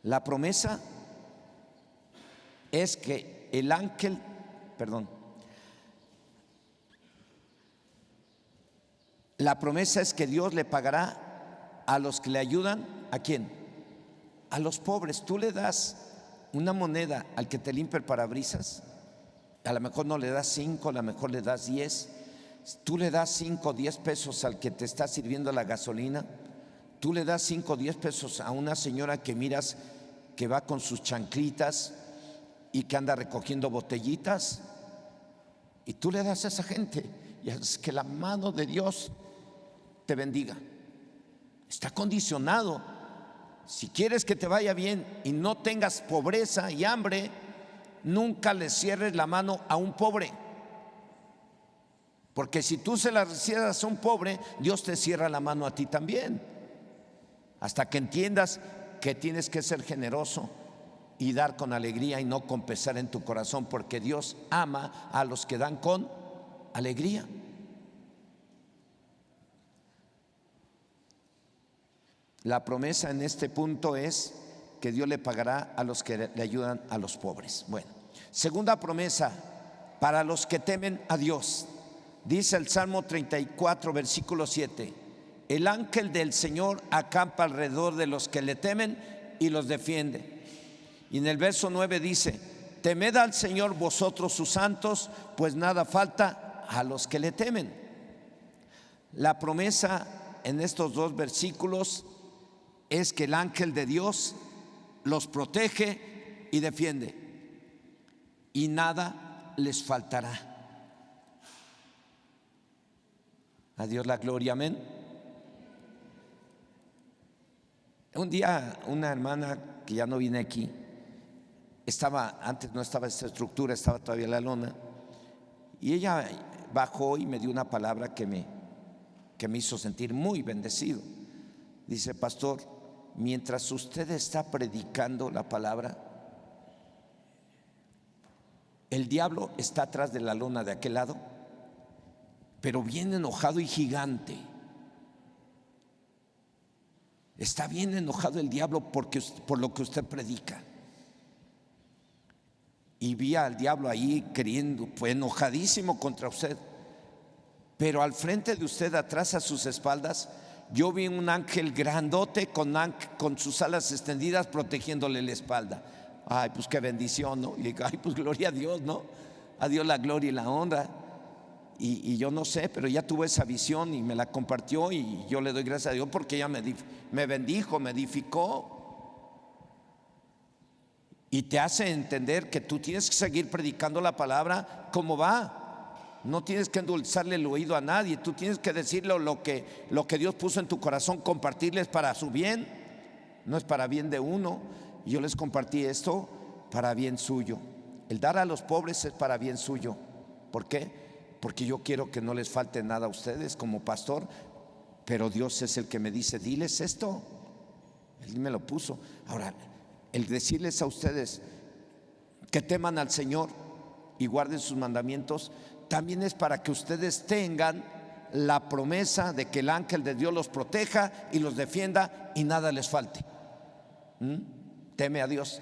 S1: La promesa es que el ángel, la promesa es que Dios le pagará a los que le ayudan. ¿A quién? A los pobres. Tú le das una moneda al que te limpia el parabrisas, a lo mejor no le das 5, a lo mejor le das 10. Tú le das 5 o 10 pesos al que te está sirviendo la gasolina. Tú le das 5 o 10 pesos a una señora que miras que va con sus chanclitas y que anda recogiendo botellitas, y tú le das a esa gente, y es que la mano de Dios te bendiga. Está condicionado. Si quieres que te vaya bien y no tengas pobreza y hambre, nunca le cierres la mano a un pobre, porque si tú se la cierras a un pobre, Dios te cierra la mano a ti también, hasta que entiendas que tienes que ser generoso y dar con alegría y no con pesar en tu corazón, porque Dios ama a los que dan con alegría. La promesa en este punto es que Dios le pagará a los que le ayudan a los pobres. Bueno, segunda promesa para los que temen a Dios. Dice el Salmo 34, versículo 7: el ángel del Señor acampa alrededor de los que le temen y los defiende. Y en el verso 9 dice: temed al Señor vosotros sus santos, pues nada falta a los que le temen. La promesa en estos dos versículos es que el ángel de Dios los protege y defiende, y nada les faltará. A Dios la gloria, amén. Un día una hermana que ya no viene aquí, antes no estaba esta estructura, estaba todavía la lona, y ella bajó y me dio una palabra que me hizo sentir muy bendecido. Dice: pastor, mientras usted está predicando la palabra, el diablo está atrás de la lona de aquel lado pero bien enojado y gigante. Está bien enojado el diablo por lo que usted predica. Y vi al diablo ahí queriendo, fue enojadísimo contra usted. Pero al frente de usted, atrás a sus espaldas, yo vi un ángel grandote con sus alas extendidas protegiéndole la espalda. Ay, pues qué bendición, ¿no? Y digo, ay, pues gloria a Dios, ¿no? A Dios la gloria y la honra. Y yo no sé, pero ya tuve esa visión y me la compartió, y yo le doy gracias a Dios porque ella me bendijo, me edificó. Y te hace entender que tú tienes que seguir predicando la palabra como va. No tienes que endulzarle el oído a nadie. Tú tienes que decirle lo que Dios puso en tu corazón, compartirles para su bien. No es para bien de uno. Yo les compartí esto para bien suyo. El dar a los pobres es para bien suyo. ¿Por qué? Porque yo quiero que no les falte nada a ustedes como pastor. Pero Dios es el que me dice, diles esto. Él me lo puso. Ahora, el decirles a ustedes que teman al Señor y guarden sus mandamientos, también es para que ustedes tengan la promesa de que el ángel de Dios los proteja y los defienda y nada les falte. Teme a Dios.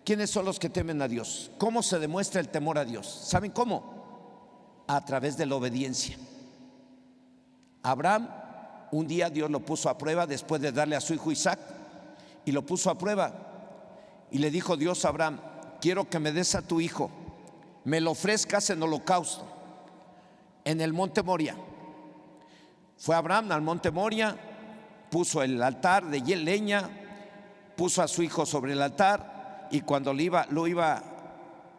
S1: ¿Quiénes son los que temen a Dios? ¿Cómo se demuestra el temor a Dios? ¿Saben cómo? A través de la obediencia. Abraham, un día Dios lo puso a prueba después de darle a su hijo Isaac, y lo puso a prueba. Y le dijo Dios a Abraham, quiero que me des a tu hijo, me lo ofrezcas en holocausto en el monte Moria. Fue Abraham al monte Moria, puso el altar de leña, puso a su hijo sobre el altar, y cuando lo iba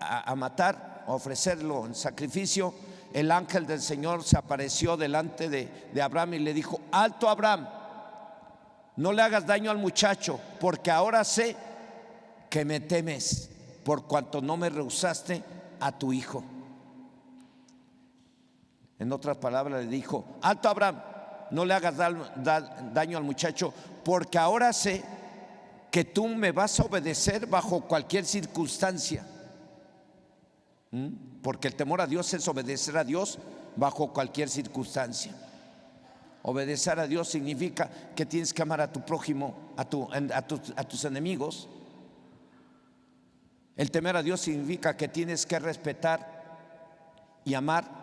S1: a matar, a ofrecerlo en sacrificio, el ángel del Señor se apareció delante de Abraham y le dijo, alto Abraham, no le hagas daño al muchacho, porque ahora sé que me temes por cuanto no me rehusaste a tu hijo. En otras palabras le dijo, alto Abraham, no le hagas daño al muchacho, porque ahora sé que tú me vas a obedecer bajo cualquier circunstancia. Porque el temor a Dios es obedecer a Dios bajo cualquier circunstancia. Obedecer a Dios significa que tienes que amar a tu prójimo, a tus enemigos. El temer a Dios significa que tienes que respetar y amar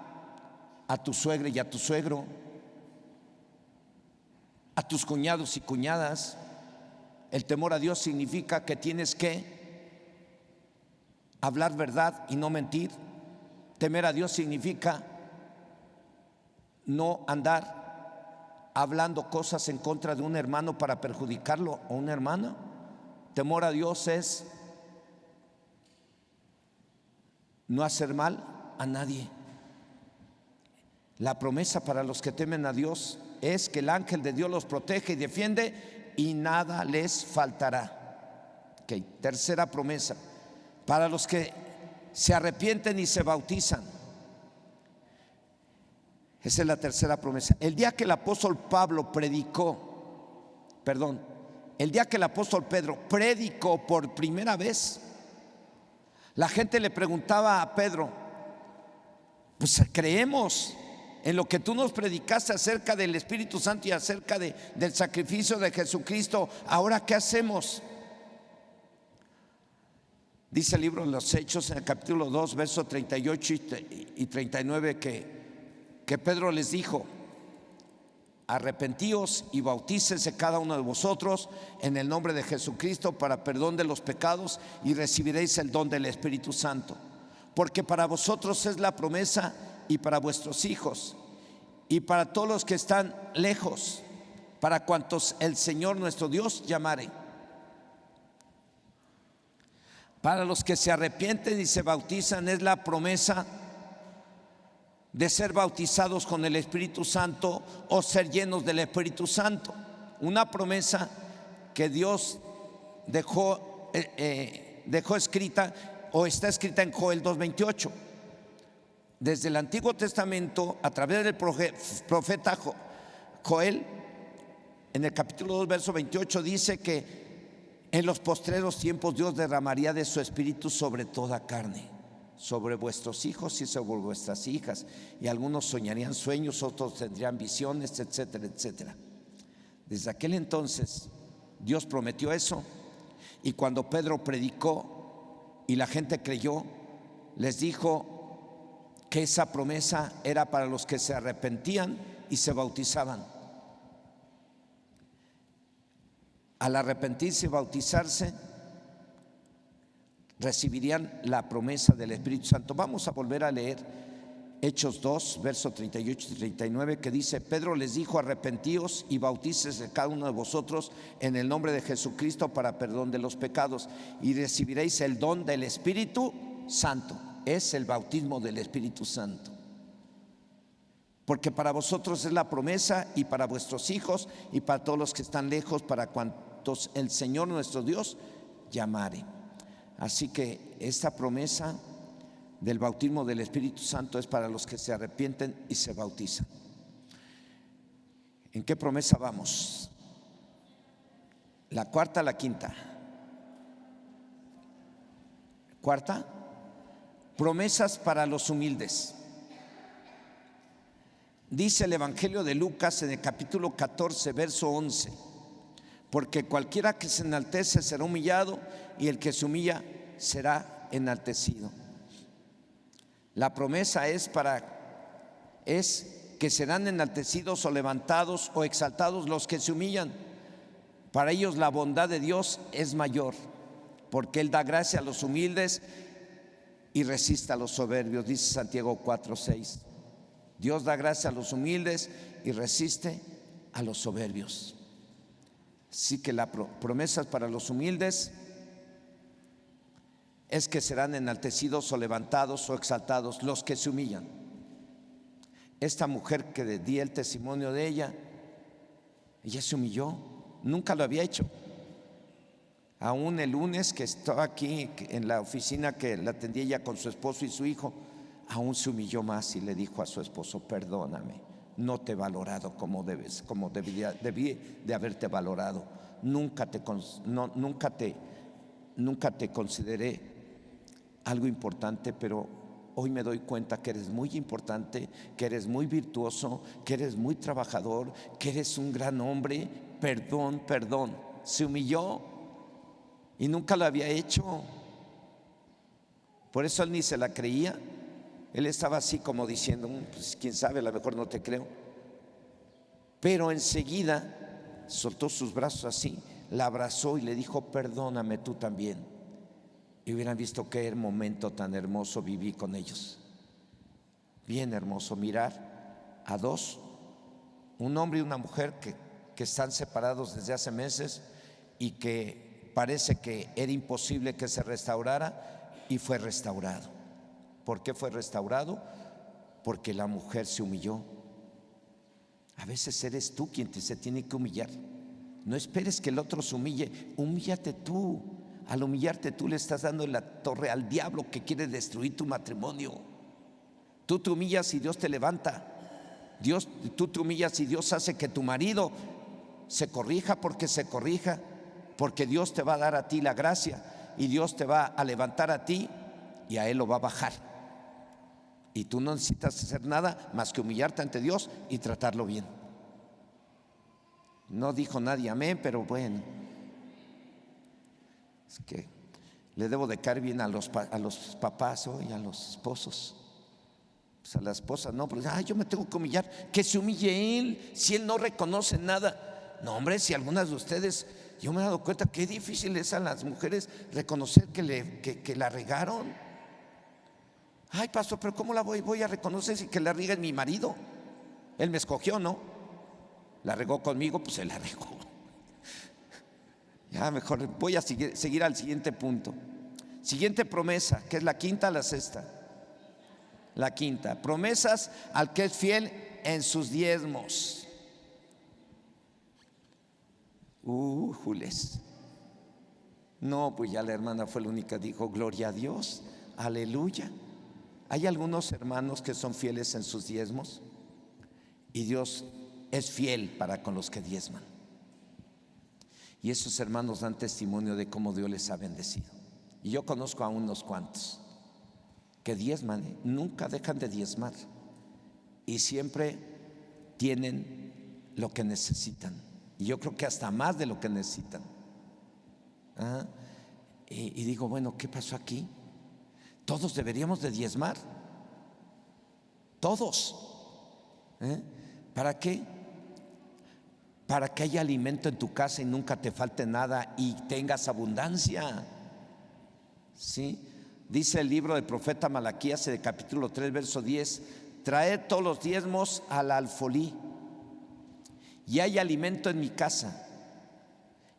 S1: a tu suegra y a tu suegro, a tus cuñados y cuñadas. El temor a Dios significa que tienes que hablar verdad y no mentir. Temer a Dios significa no andar hablando cosas en contra de un hermano para perjudicarlo o una hermana. Temor a Dios es no hacer mal a nadie. La promesa para los que temen a Dios es que el ángel de Dios los protege y defiende y nada les faltará. Tercera promesa, para los que se arrepienten y se bautizan. Esa es la tercera promesa. El día que el apóstol Pedro predicó por primera vez, la gente le preguntaba a Pedro, pues creemos en lo que tú nos predicaste acerca del Espíritu Santo y acerca del sacrificio de Jesucristo, ¿ahora qué hacemos? Dice el libro de los Hechos en el capítulo 2, versos 38 y 39 que Pedro les dijo, arrepentíos y bautícese cada uno de vosotros en el nombre de Jesucristo para perdón de los pecados y recibiréis el don del Espíritu Santo, porque para vosotros es la promesa y para vuestros hijos y para todos los que están lejos, para cuantos el Señor nuestro Dios llamare. Para los que se arrepienten y se bautizan es la promesa de ser bautizados con el Espíritu Santo o ser llenos del Espíritu Santo. Una promesa que Dios dejó escrita o está escrita en Joel 2:28. Desde el Antiguo Testamento, a través del profeta Joel, en el capítulo 2, verso 28, dice que en los postreros tiempos Dios derramaría de su Espíritu sobre toda carne. sobre vuestros hijos y sobre vuestras hijas, y algunos soñarían sueños, otros tendrían visiones, etcétera, etcétera. Desde aquel entonces Dios prometió eso, y cuando Pedro predicó y la gente creyó, les dijo que esa promesa era para los que se arrepentían y se bautizaban. Al arrepentirse y bautizarse, recibirían la promesa del Espíritu Santo. Vamos a volver a leer Hechos 2, versos 38 y 39, que dice: Pedro les dijo: arrepentíos y bautícese cada uno de vosotros en el nombre de Jesucristo para perdón de los pecados, y recibiréis el don del Espíritu Santo. Es el bautismo del Espíritu Santo. Porque para vosotros es la promesa, y para vuestros hijos, y para todos los que están lejos, para cuantos el Señor nuestro Dios llamare. Así que esta promesa del bautismo del Espíritu Santo es para los que se arrepienten y se bautizan. ¿En qué promesa vamos? ¿La cuarta o la quinta? ¿Cuarta? Promesas para los humildes. Dice el Evangelio de Lucas en el capítulo 14, verso 11: porque cualquiera que se enaltece será humillado, y el que se humilla será enaltecido. La promesa es que serán enaltecidos o levantados o exaltados los que se humillan. Para ellos la bondad de Dios es mayor, porque Él da gracia a los humildes y resiste a los soberbios, dice Santiago 4:6. Dios da gracia a los humildes y resiste a los soberbios. Así que la promesa para los humildes es que serán enaltecidos o levantados o exaltados los que se humillan. Esta mujer que di el testimonio de ella se humilló, nunca lo había hecho. Aún el lunes que estaba aquí en la oficina, que la atendía ella con su esposo y su hijo, aún se humilló más y le dijo a su esposo: perdóname, no te he valorado como debí de haberte valorado. Nunca te consideré algo importante, pero hoy me doy cuenta que eres muy importante, que eres muy virtuoso, que eres muy trabajador, que eres un gran hombre. Perdón. Se humilló y nunca lo había hecho. Por eso él ni se la creía. Él estaba así como diciendo: pues quién sabe, a lo mejor no te creo. Pero enseguida soltó sus brazos así, la abrazó y le dijo: perdóname tú también. Y hubieran visto qué momento tan hermoso viví con ellos. Bien hermoso mirar a dos, un hombre y una mujer que están separados desde hace meses, y que parece que era imposible que se restaurara, y fue restaurado. ¿Por qué fue restaurado? Porque la mujer se humilló. A veces eres tú quien se tiene que humillar. No esperes que el otro se humille, humíllate tú. Al humillarte tú le estás dando la torre al diablo, que quiere destruir tu matrimonio. Tú te humillas y Dios te levanta. Tú te humillas y Dios hace que tu marido se corrija, porque Dios te va a dar a ti la gracia, y Dios te va a levantar a ti y a él lo va a bajar. Y tú no necesitas hacer nada más que humillarte ante Dios y tratarlo bien. No dijo nadie amén, pero bueno, es que le debo de caer bien a los papás y a los esposos. Pues a la esposa no, pero yo me tengo que humillar. Que se humille él, si él no reconoce nada. No, hombre, si algunas de ustedes, yo me he dado cuenta que difícil es a las mujeres reconocer que la regaron. Ay, pastor, pero ¿cómo la voy a reconocer si que la riega es mi marido? Él me escogió, ¿no? La regó conmigo, pues se la regó. Ya mejor voy a seguir al siguiente punto. Siguiente promesa, que es la quinta o la sexta. La quinta: promesas al que es fiel en sus diezmos. Jules. No, pues ya la hermana fue la única que dijo gloria a Dios, aleluya. Hay algunos hermanos que son fieles en sus diezmos, y Dios es fiel para con los que diezman. Y esos hermanos dan testimonio de cómo Dios les ha bendecido. Y yo conozco a unos cuantos que diezman, nunca dejan de diezmar y siempre tienen lo que necesitan. Y yo creo que hasta más de lo que necesitan. Y digo, bueno, ¿qué pasó aquí? Todos deberíamos de diezmar. Todos. ¿Para qué? Para que haya alimento en tu casa y nunca te falte nada y tengas abundancia. ¿Sí? Dice el libro del profeta Malaquías, en el capítulo 3, verso 10: traed todos los diezmos al alfolí y hay alimento en mi casa.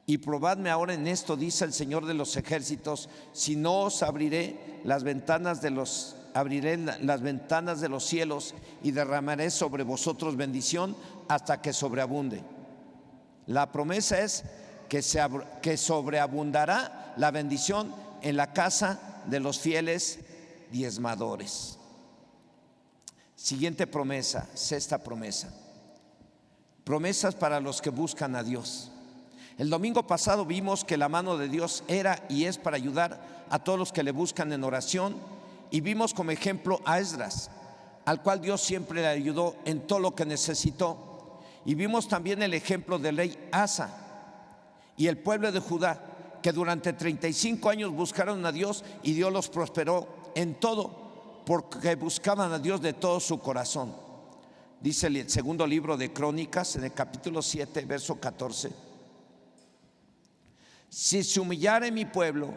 S1: Y probadme ahora en esto, dice el Señor de los ejércitos, si no os abriré las ventanas de los cielos y derramaré sobre vosotros bendición hasta que sobreabunde. La promesa es que sobreabundará la bendición en la casa de los fieles diezmadores. Siguiente promesa, sexta promesa. Promesas para los que buscan a Dios. El domingo pasado vimos que la mano de Dios era y es para ayudar a todos los que le buscan en oración, y vimos como ejemplo a Esdras, al cual Dios siempre le ayudó en todo lo que necesitó. Y vimos también el ejemplo del rey Asa y el pueblo de Judá, que durante 35 años buscaron a Dios y Dios los prosperó en todo, porque buscaban a Dios de todo su corazón. Dice el segundo libro de Crónicas, en el capítulo 7, verso 14: si se humillare mi pueblo,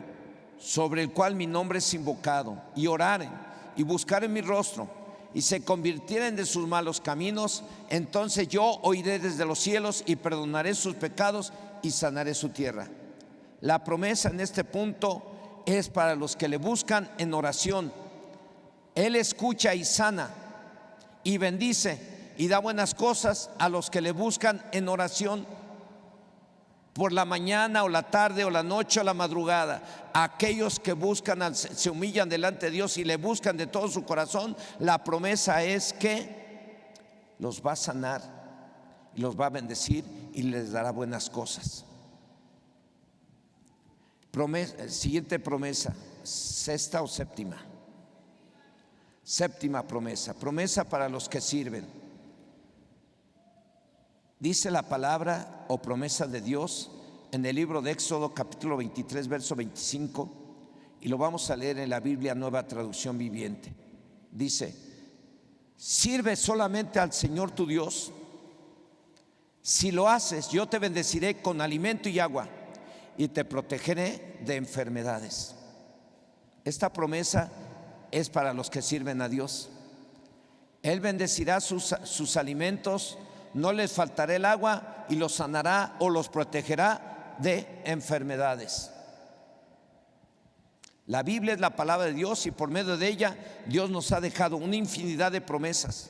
S1: sobre el cual mi nombre es invocado, y oraren y buscaren mi rostro, y se convirtieren de sus malos caminos, entonces yo oiré desde los cielos y perdonaré sus pecados y sanaré su tierra. La promesa en este punto es para los que le buscan en oración. Él escucha y sana y bendice y da buenas cosas a los que le buscan en oración, por la mañana o la tarde o la noche o la madrugada. Aquellos que buscan, se humillan delante de Dios y le buscan de todo su corazón, la promesa es que los va a sanar y los va a bendecir y les dará buenas cosas. Siguiente promesa, sexta o séptima. Séptima promesa, promesa para los que sirven. Dice la palabra o promesa de Dios en el libro de Éxodo capítulo 23, verso 25, y lo vamos a leer en la Biblia Nueva Traducción Viviente. Dice: sirve solamente al Señor tu Dios. Si lo haces, yo te bendeciré con alimento y agua y te protegeré de enfermedades. Esta promesa es para los que sirven a Dios. Él bendecirá sus alimentos, no les faltará el agua y los sanará o los protegerá de enfermedades. La Biblia es la palabra de Dios y por medio de ella Dios nos ha dejado una infinidad de promesas.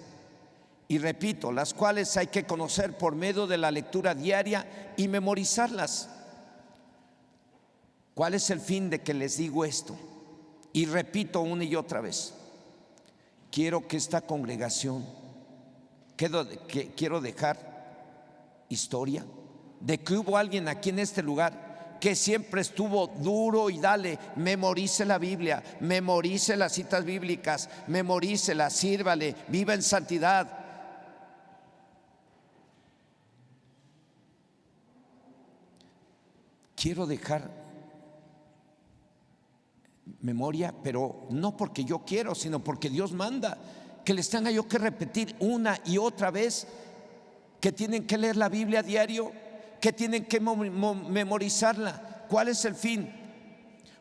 S1: Y repito, las cuales hay que conocer por medio de la lectura diaria y memorizarlas. ¿Cuál es el fin de que les digo esto? Y repito una y otra vez: quiero que esta congregación, quiero dejar historia de que hubo alguien aquí en este lugar que siempre estuvo duro y dale, memorice la Biblia, memorice las citas bíblicas, memorícela, sírvale, viva en santidad. Quiero dejar memoria, pero no porque yo quiero, sino porque Dios manda que les tenga yo que repetir una y otra vez que tienen que leer la Biblia a diario, que tienen que memorizarla. ¿Cuál es el fin?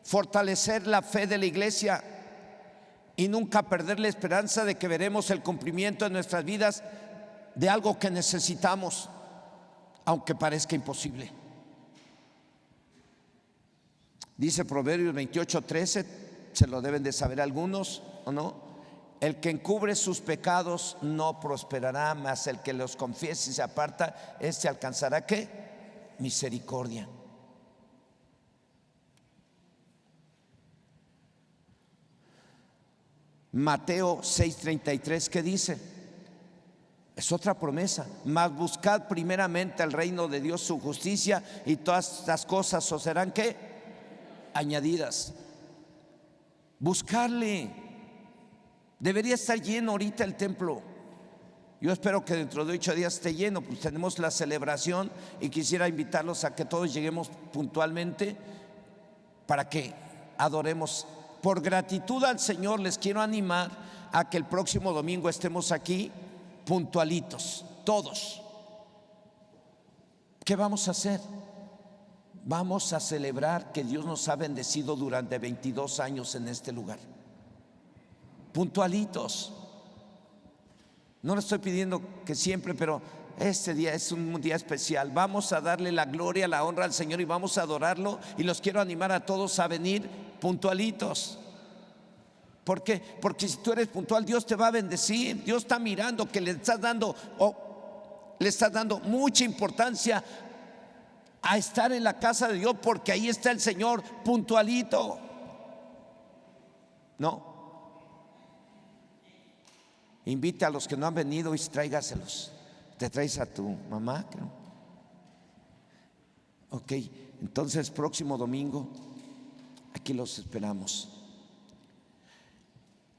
S1: Fortalecer la fe de la iglesia y nunca perder la esperanza de que veremos el cumplimiento en nuestras vidas de algo que necesitamos, aunque parezca imposible. Dice Proverbios 28:13, se lo deben de saber algunos, ¿o no? El que encubre sus pecados no prosperará, mas el que los confiese y se aparta, este alcanzará ¿qué? Misericordia. Mateo 6:33, ¿qué dice? Es otra promesa: mas buscad primeramente el reino de Dios, su justicia, y todas estas cosas os serán ¿qué? Añadidas. Buscarle, Debería estar lleno ahorita el templo. Yo espero que dentro de 8 días esté lleno, pues tenemos la celebración y quisiera invitarlos a que todos lleguemos puntualmente para que adoremos. Por gratitud al Señor les quiero animar a que el próximo domingo estemos aquí puntualitos, todos. ¿Qué vamos a hacer? Vamos a celebrar que Dios nos ha bendecido durante 22 años en este lugar. Puntualitos. No le estoy pidiendo que siempre, pero este día es un día especial. Vamos a darle la gloria, la honra al Señor y vamos a adorarlo. Y los quiero animar a todos a venir puntualitos. ¿Por qué? Porque si tú eres puntual, Dios te va a bendecir. Dios está mirando que le estás dando mucha importancia a estar en la casa de Dios, porque ahí está el Señor puntualito. No. Invite a los que no han venido y tráigaselos. Te traes a tu mamá, creo. Ok, entonces próximo domingo aquí los esperamos.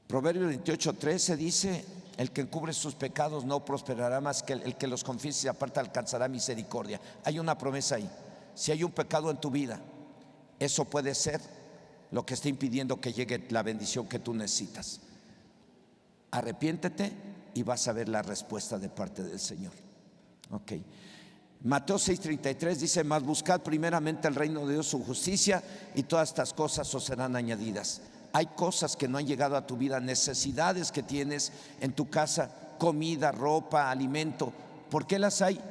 S1: Proverbios 28:13 dice: el que encubre sus pecados no prosperará, más que el que los confiese y aparta alcanzará misericordia. Hay una promesa ahí. Si hay un pecado en tu vida, eso puede ser lo que está impidiendo que llegue la bendición que tú necesitas. Arrepiéntete y vas a ver la respuesta de parte del Señor. Ok. Mateo 6:33 dice: mas buscad primeramente el reino de Dios, su justicia, y todas estas cosas os serán añadidas. Hay cosas que no han llegado a tu vida, necesidades que tienes en tu casa, comida, ropa, alimento. ¿Por qué las hay?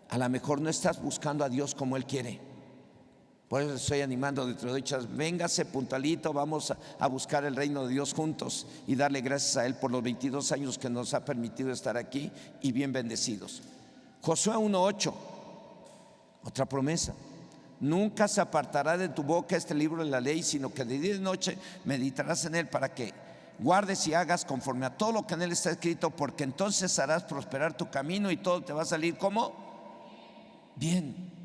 S1: A lo mejor no estás buscando a Dios como Él quiere. Por eso estoy animando dentro de hechas, véngase puntualito, vamos a buscar el reino de Dios juntos y darle gracias a Él por los 22 años que nos ha permitido estar aquí y bien bendecidos. Josué 1:8, otra promesa: nunca se apartará de tu boca este libro de la ley, sino que de día y de noche meditarás en él, para que guardes y hagas conforme a todo lo que en él está escrito, porque entonces harás prosperar tu camino y todo te va a salir como bien.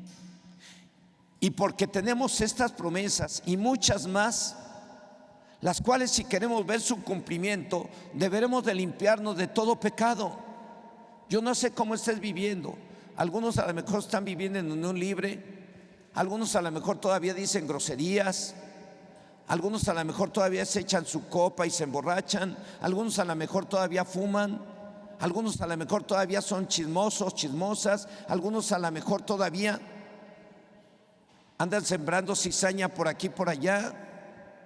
S1: Y porque tenemos estas promesas y muchas más, las cuales, si queremos ver su cumplimiento, deberemos de limpiarnos de todo pecado. Yo no sé cómo estés viviendo. Algunos a lo mejor están viviendo en unión libre, algunos a lo mejor todavía dicen groserías, algunos a lo mejor todavía se echan su copa y se emborrachan, algunos a lo mejor todavía fuman, algunos a lo mejor todavía son chismosos, chismosas, algunos a lo mejor todavía andan sembrando cizaña por aquí, por allá.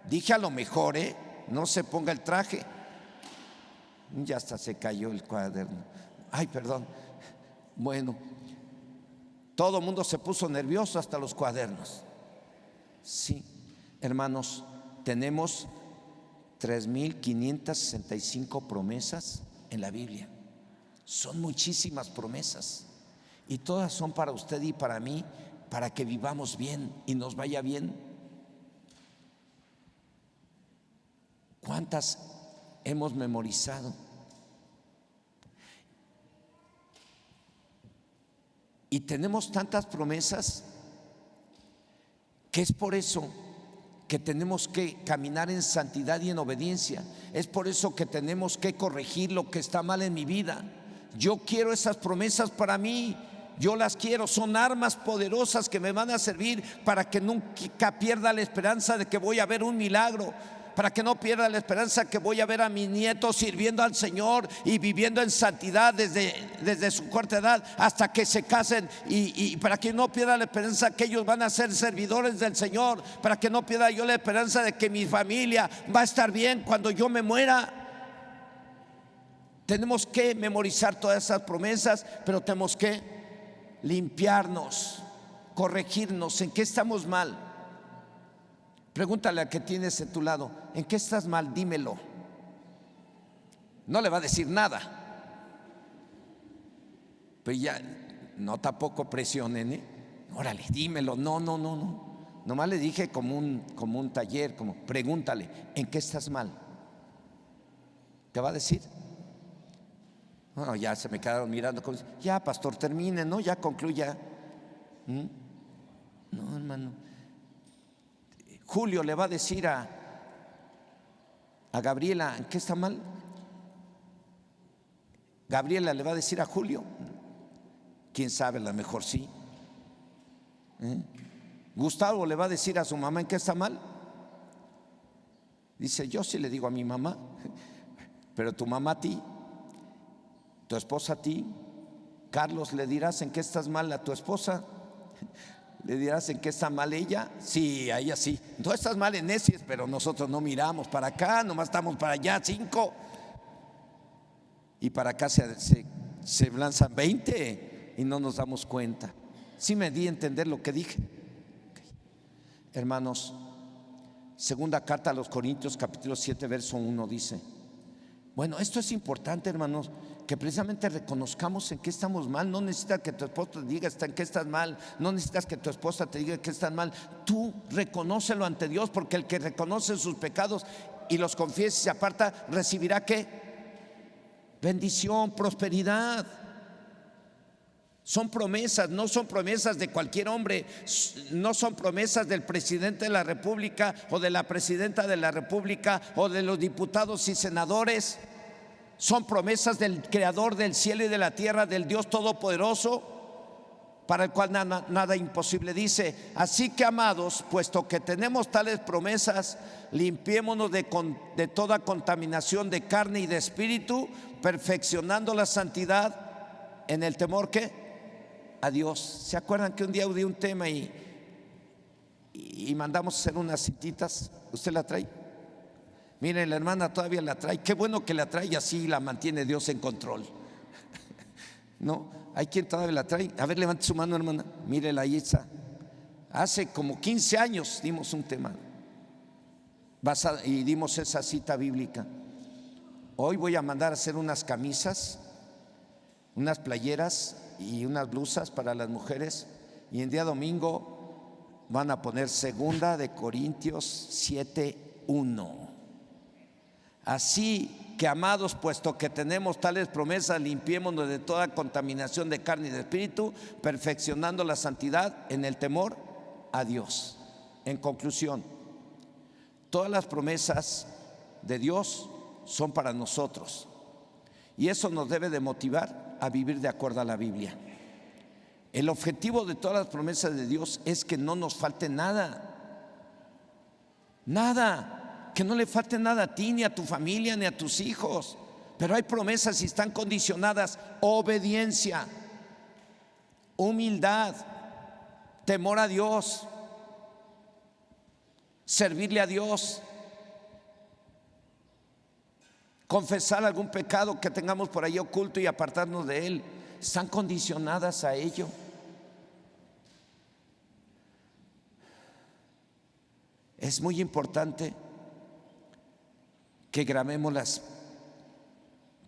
S1: Dije a lo mejor, no se ponga el traje. Ya hasta se cayó el cuaderno. Ay, perdón. Bueno, todo el mundo se puso nervioso, hasta los cuadernos. Sí, hermanos, tenemos 3,565 promesas en la Biblia. Son muchísimas promesas y todas son para usted y para mí, para que vivamos bien y nos vaya bien. ¿Cuántas hemos memorizado? Y tenemos tantas promesas que es por eso que tenemos que caminar en santidad y en obediencia. Es por eso que tenemos que corregir lo que está mal en mi vida. Yo quiero esas promesas para mí. Yo las quiero, son armas poderosas que me van a servir para que nunca pierda la esperanza de que voy a ver un milagro, para que no pierda la esperanza que voy a ver a mis nietos sirviendo al Señor y viviendo en santidad desde su corta edad hasta que se casen, y para que no pierda la esperanza que ellos van a ser servidores del Señor, para que no pierda yo la esperanza de que mi familia va a estar bien cuando yo me muera. Tenemos que memorizar todas esas promesas, pero tenemos que limpiarnos, corregirnos. ¿En qué estamos mal? Pregúntale a que tienes a tu lado: ¿en qué estás mal? Dímelo. No le va a decir nada, pero ya no, tampoco presionen, órale, dímelo. No. Nomás le dije como un taller, como pregúntale: ¿en qué estás mal? ¿Te va a decir? No, ya se me quedaron mirando como, ya, pastor, termine, no, ya concluya. No, hermano. Julio le va a decir a a Gabriela, ¿en qué está mal? Gabriela le va a decir a Julio, quién sabe, a lo mejor sí. Gustavo le va a decir a su mamá, ¿en qué está mal? Dice, yo sí le digo a mi mamá, pero tu mamá a ti, tu esposa a ti. Carlos, ¿le dirás en qué estás mal a tu esposa? ¿Le dirás en qué está mal ella? Sí, a ella sí. Tú estás mal en ese, pero nosotros no miramos para acá, nomás estamos para allá, 5. Y para acá se lanzan 20 y no nos damos cuenta. Sí me di a entender lo que dije. Hermanos, segunda carta a los Corintios, capítulo 7, verso 1 dice, bueno, esto es importante, hermanos, que precisamente reconozcamos en qué estamos mal. No necesitas que tu esposa te diga en qué estás mal, no necesitas que tu esposa te diga que estás mal. Tú reconócelo ante Dios, porque el que reconoce sus pecados y los confiesa y se aparta, recibirá ¿qué? Bendición, prosperidad. Son promesas, no son promesas de cualquier hombre, no son promesas del presidente de la República o de la presidenta de la República o de los diputados y senadores. Son promesas del Creador del cielo y de la tierra, del Dios Todopoderoso, para el cual nada imposible. Dice, así que amados, puesto que tenemos tales promesas, limpiémonos de toda contaminación de carne y de espíritu, perfeccionando la santidad en el temor ¿qué? A Dios. ¿Se acuerdan que un día di un tema y mandamos a hacer unas cintitas? ¿Usted la trae? Miren, la hermana todavía la trae. Qué bueno que la trae, y así la mantiene Dios en control. No, hay quien todavía la trae. A ver, levante su mano, hermana. Mírela, ahí está. Hace como 15 años dimos un tema y dimos esa cita bíblica. Hoy voy a mandar a hacer unas camisas, unas playeras y unas blusas para las mujeres, y en día domingo van a poner segunda de Corintios 7:1. Así que, amados, puesto que tenemos tales promesas, limpiémonos de toda contaminación de carne y de espíritu, perfeccionando la santidad en el temor a Dios. En conclusión, todas las promesas de Dios son para nosotros, y eso nos debe de motivar a vivir de acuerdo a la Biblia. El objetivo de todas las promesas de Dios es que no nos falte nada. Nada, que no le falte nada a ti, ni a tu familia, ni a tus hijos. Pero hay promesas y están condicionadas: obediencia, humildad, temor a Dios, servirle a Dios, confesar algún pecado que tengamos por ahí oculto y apartarnos de él. Están condicionadas a ello. Es muy importante que grabemos las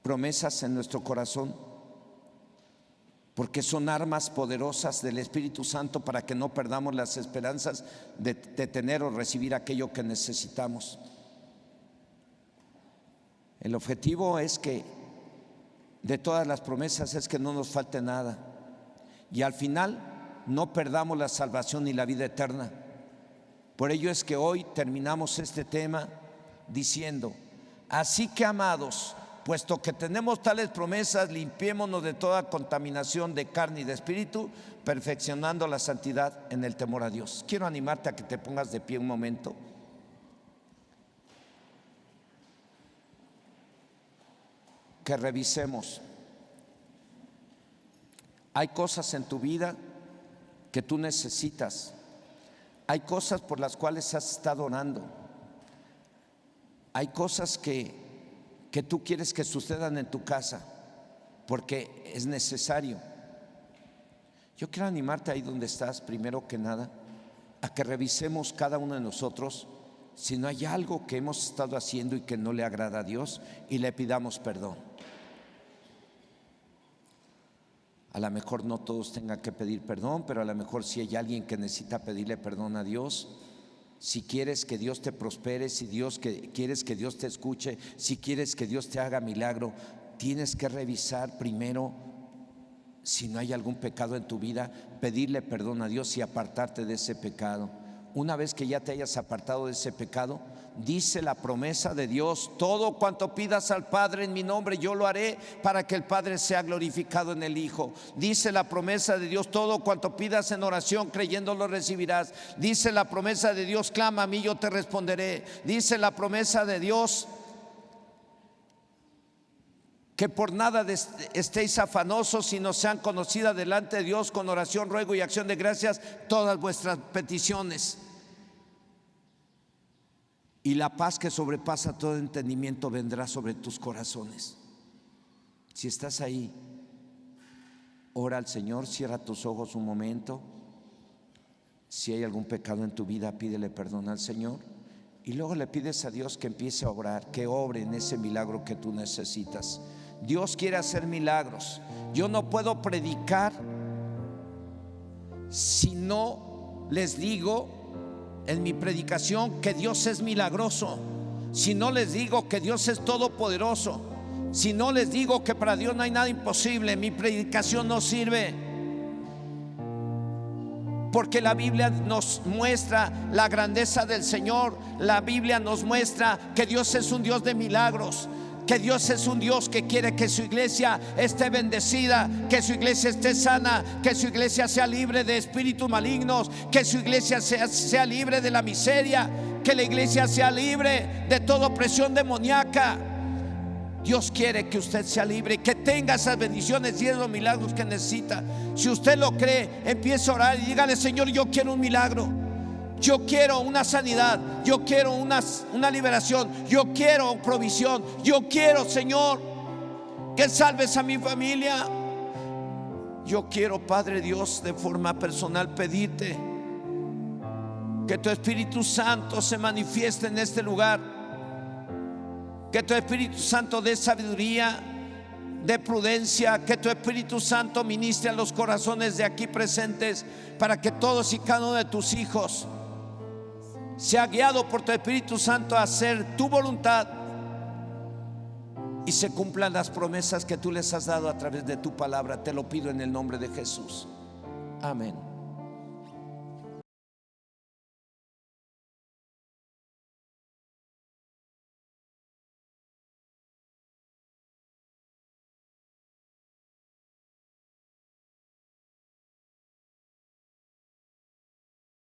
S1: promesas en nuestro corazón, porque son armas poderosas del Espíritu Santo para que no perdamos las esperanzas de tener o recibir aquello que necesitamos. El objetivo es que de todas las promesas es que no nos falte nada, y al final no perdamos la salvación ni la vida eterna. Por ello es que hoy terminamos este tema diciendo: así que, amados, puesto que tenemos tales promesas, limpiémonos de toda contaminación de carne y de espíritu, perfeccionando la santidad en el temor a Dios. Quiero animarte a que te pongas de pie un momento. Que revisemos. Hay cosas en tu vida que tú necesitas. Hay cosas por las cuales has estado orando. Hay cosas que tú quieres que sucedan en tu casa porque es necesario. Yo quiero animarte ahí donde estás, primero que nada, a que revisemos cada uno de nosotros si no hay algo que hemos estado haciendo y que no le agrada a Dios, y le pidamos perdón. A lo mejor no todos tengan que pedir perdón, pero a lo mejor si hay alguien que necesita pedirle perdón a Dios. Si quieres que Dios te prospere, si quieres que Dios te escuche, si quieres que Dios te haga milagro, tienes que revisar primero si no hay algún pecado en tu vida, pedirle perdón a Dios y apartarte de ese pecado. Una vez que ya te hayas apartado de ese pecado, Dice la promesa de Dios: todo cuanto pidas al Padre en mi nombre, yo lo haré, para que el Padre sea glorificado en el Hijo. Dice la promesa de Dios: todo cuanto pidas en oración, creyendo lo recibirás. Dice la promesa de Dios: clama a mí, yo te responderé. Dice la promesa de Dios: que por nada estéis afanosos, sino sean conocidas delante de Dios con oración, ruego y acción de gracias todas vuestras peticiones. Y la paz que sobrepasa todo entendimiento vendrá sobre tus corazones. Si estás ahí, ora al Señor, cierra tus ojos un momento. Si hay algún pecado en tu vida, pídele perdón al Señor. Y luego le pides a Dios que empiece a obrar, que obre en ese milagro que tú necesitas. Dios quiere hacer milagros. Yo no puedo predicar si no les digo en mi predicación que Dios es milagroso, si no les digo que Dios es todopoderoso, si no les digo que para Dios no hay nada imposible, mi predicación no sirve. Porque la Biblia nos muestra la grandeza del Señor. La Biblia nos muestra que Dios es un Dios de milagros, que Dios es un Dios que quiere que su iglesia esté bendecida, que su iglesia esté sana, que su iglesia sea libre de espíritus malignos, que su iglesia sea libre de la miseria, que la iglesia sea libre de toda opresión demoníaca. Dios quiere que usted sea libre, que tenga esas bendiciones y esos milagros que necesita. Si usted lo cree, empiece a orar y dígale: Señor, yo quiero un milagro. Yo quiero una sanidad, yo quiero una liberación, yo quiero provisión, yo quiero, Señor, que salves a mi familia. Yo quiero, Padre Dios, de forma personal pedirte que tu Espíritu Santo se manifieste en este lugar, que tu Espíritu Santo dé sabiduría, de prudencia, que tu Espíritu Santo ministre a los corazones de aquí presentes, para que todos y cada uno de tus hijos sea guiado por tu Espíritu Santo a hacer tu voluntad y se cumplan las promesas que tú les has dado a través de tu palabra. Te lo pido en el nombre de Jesús. Amén.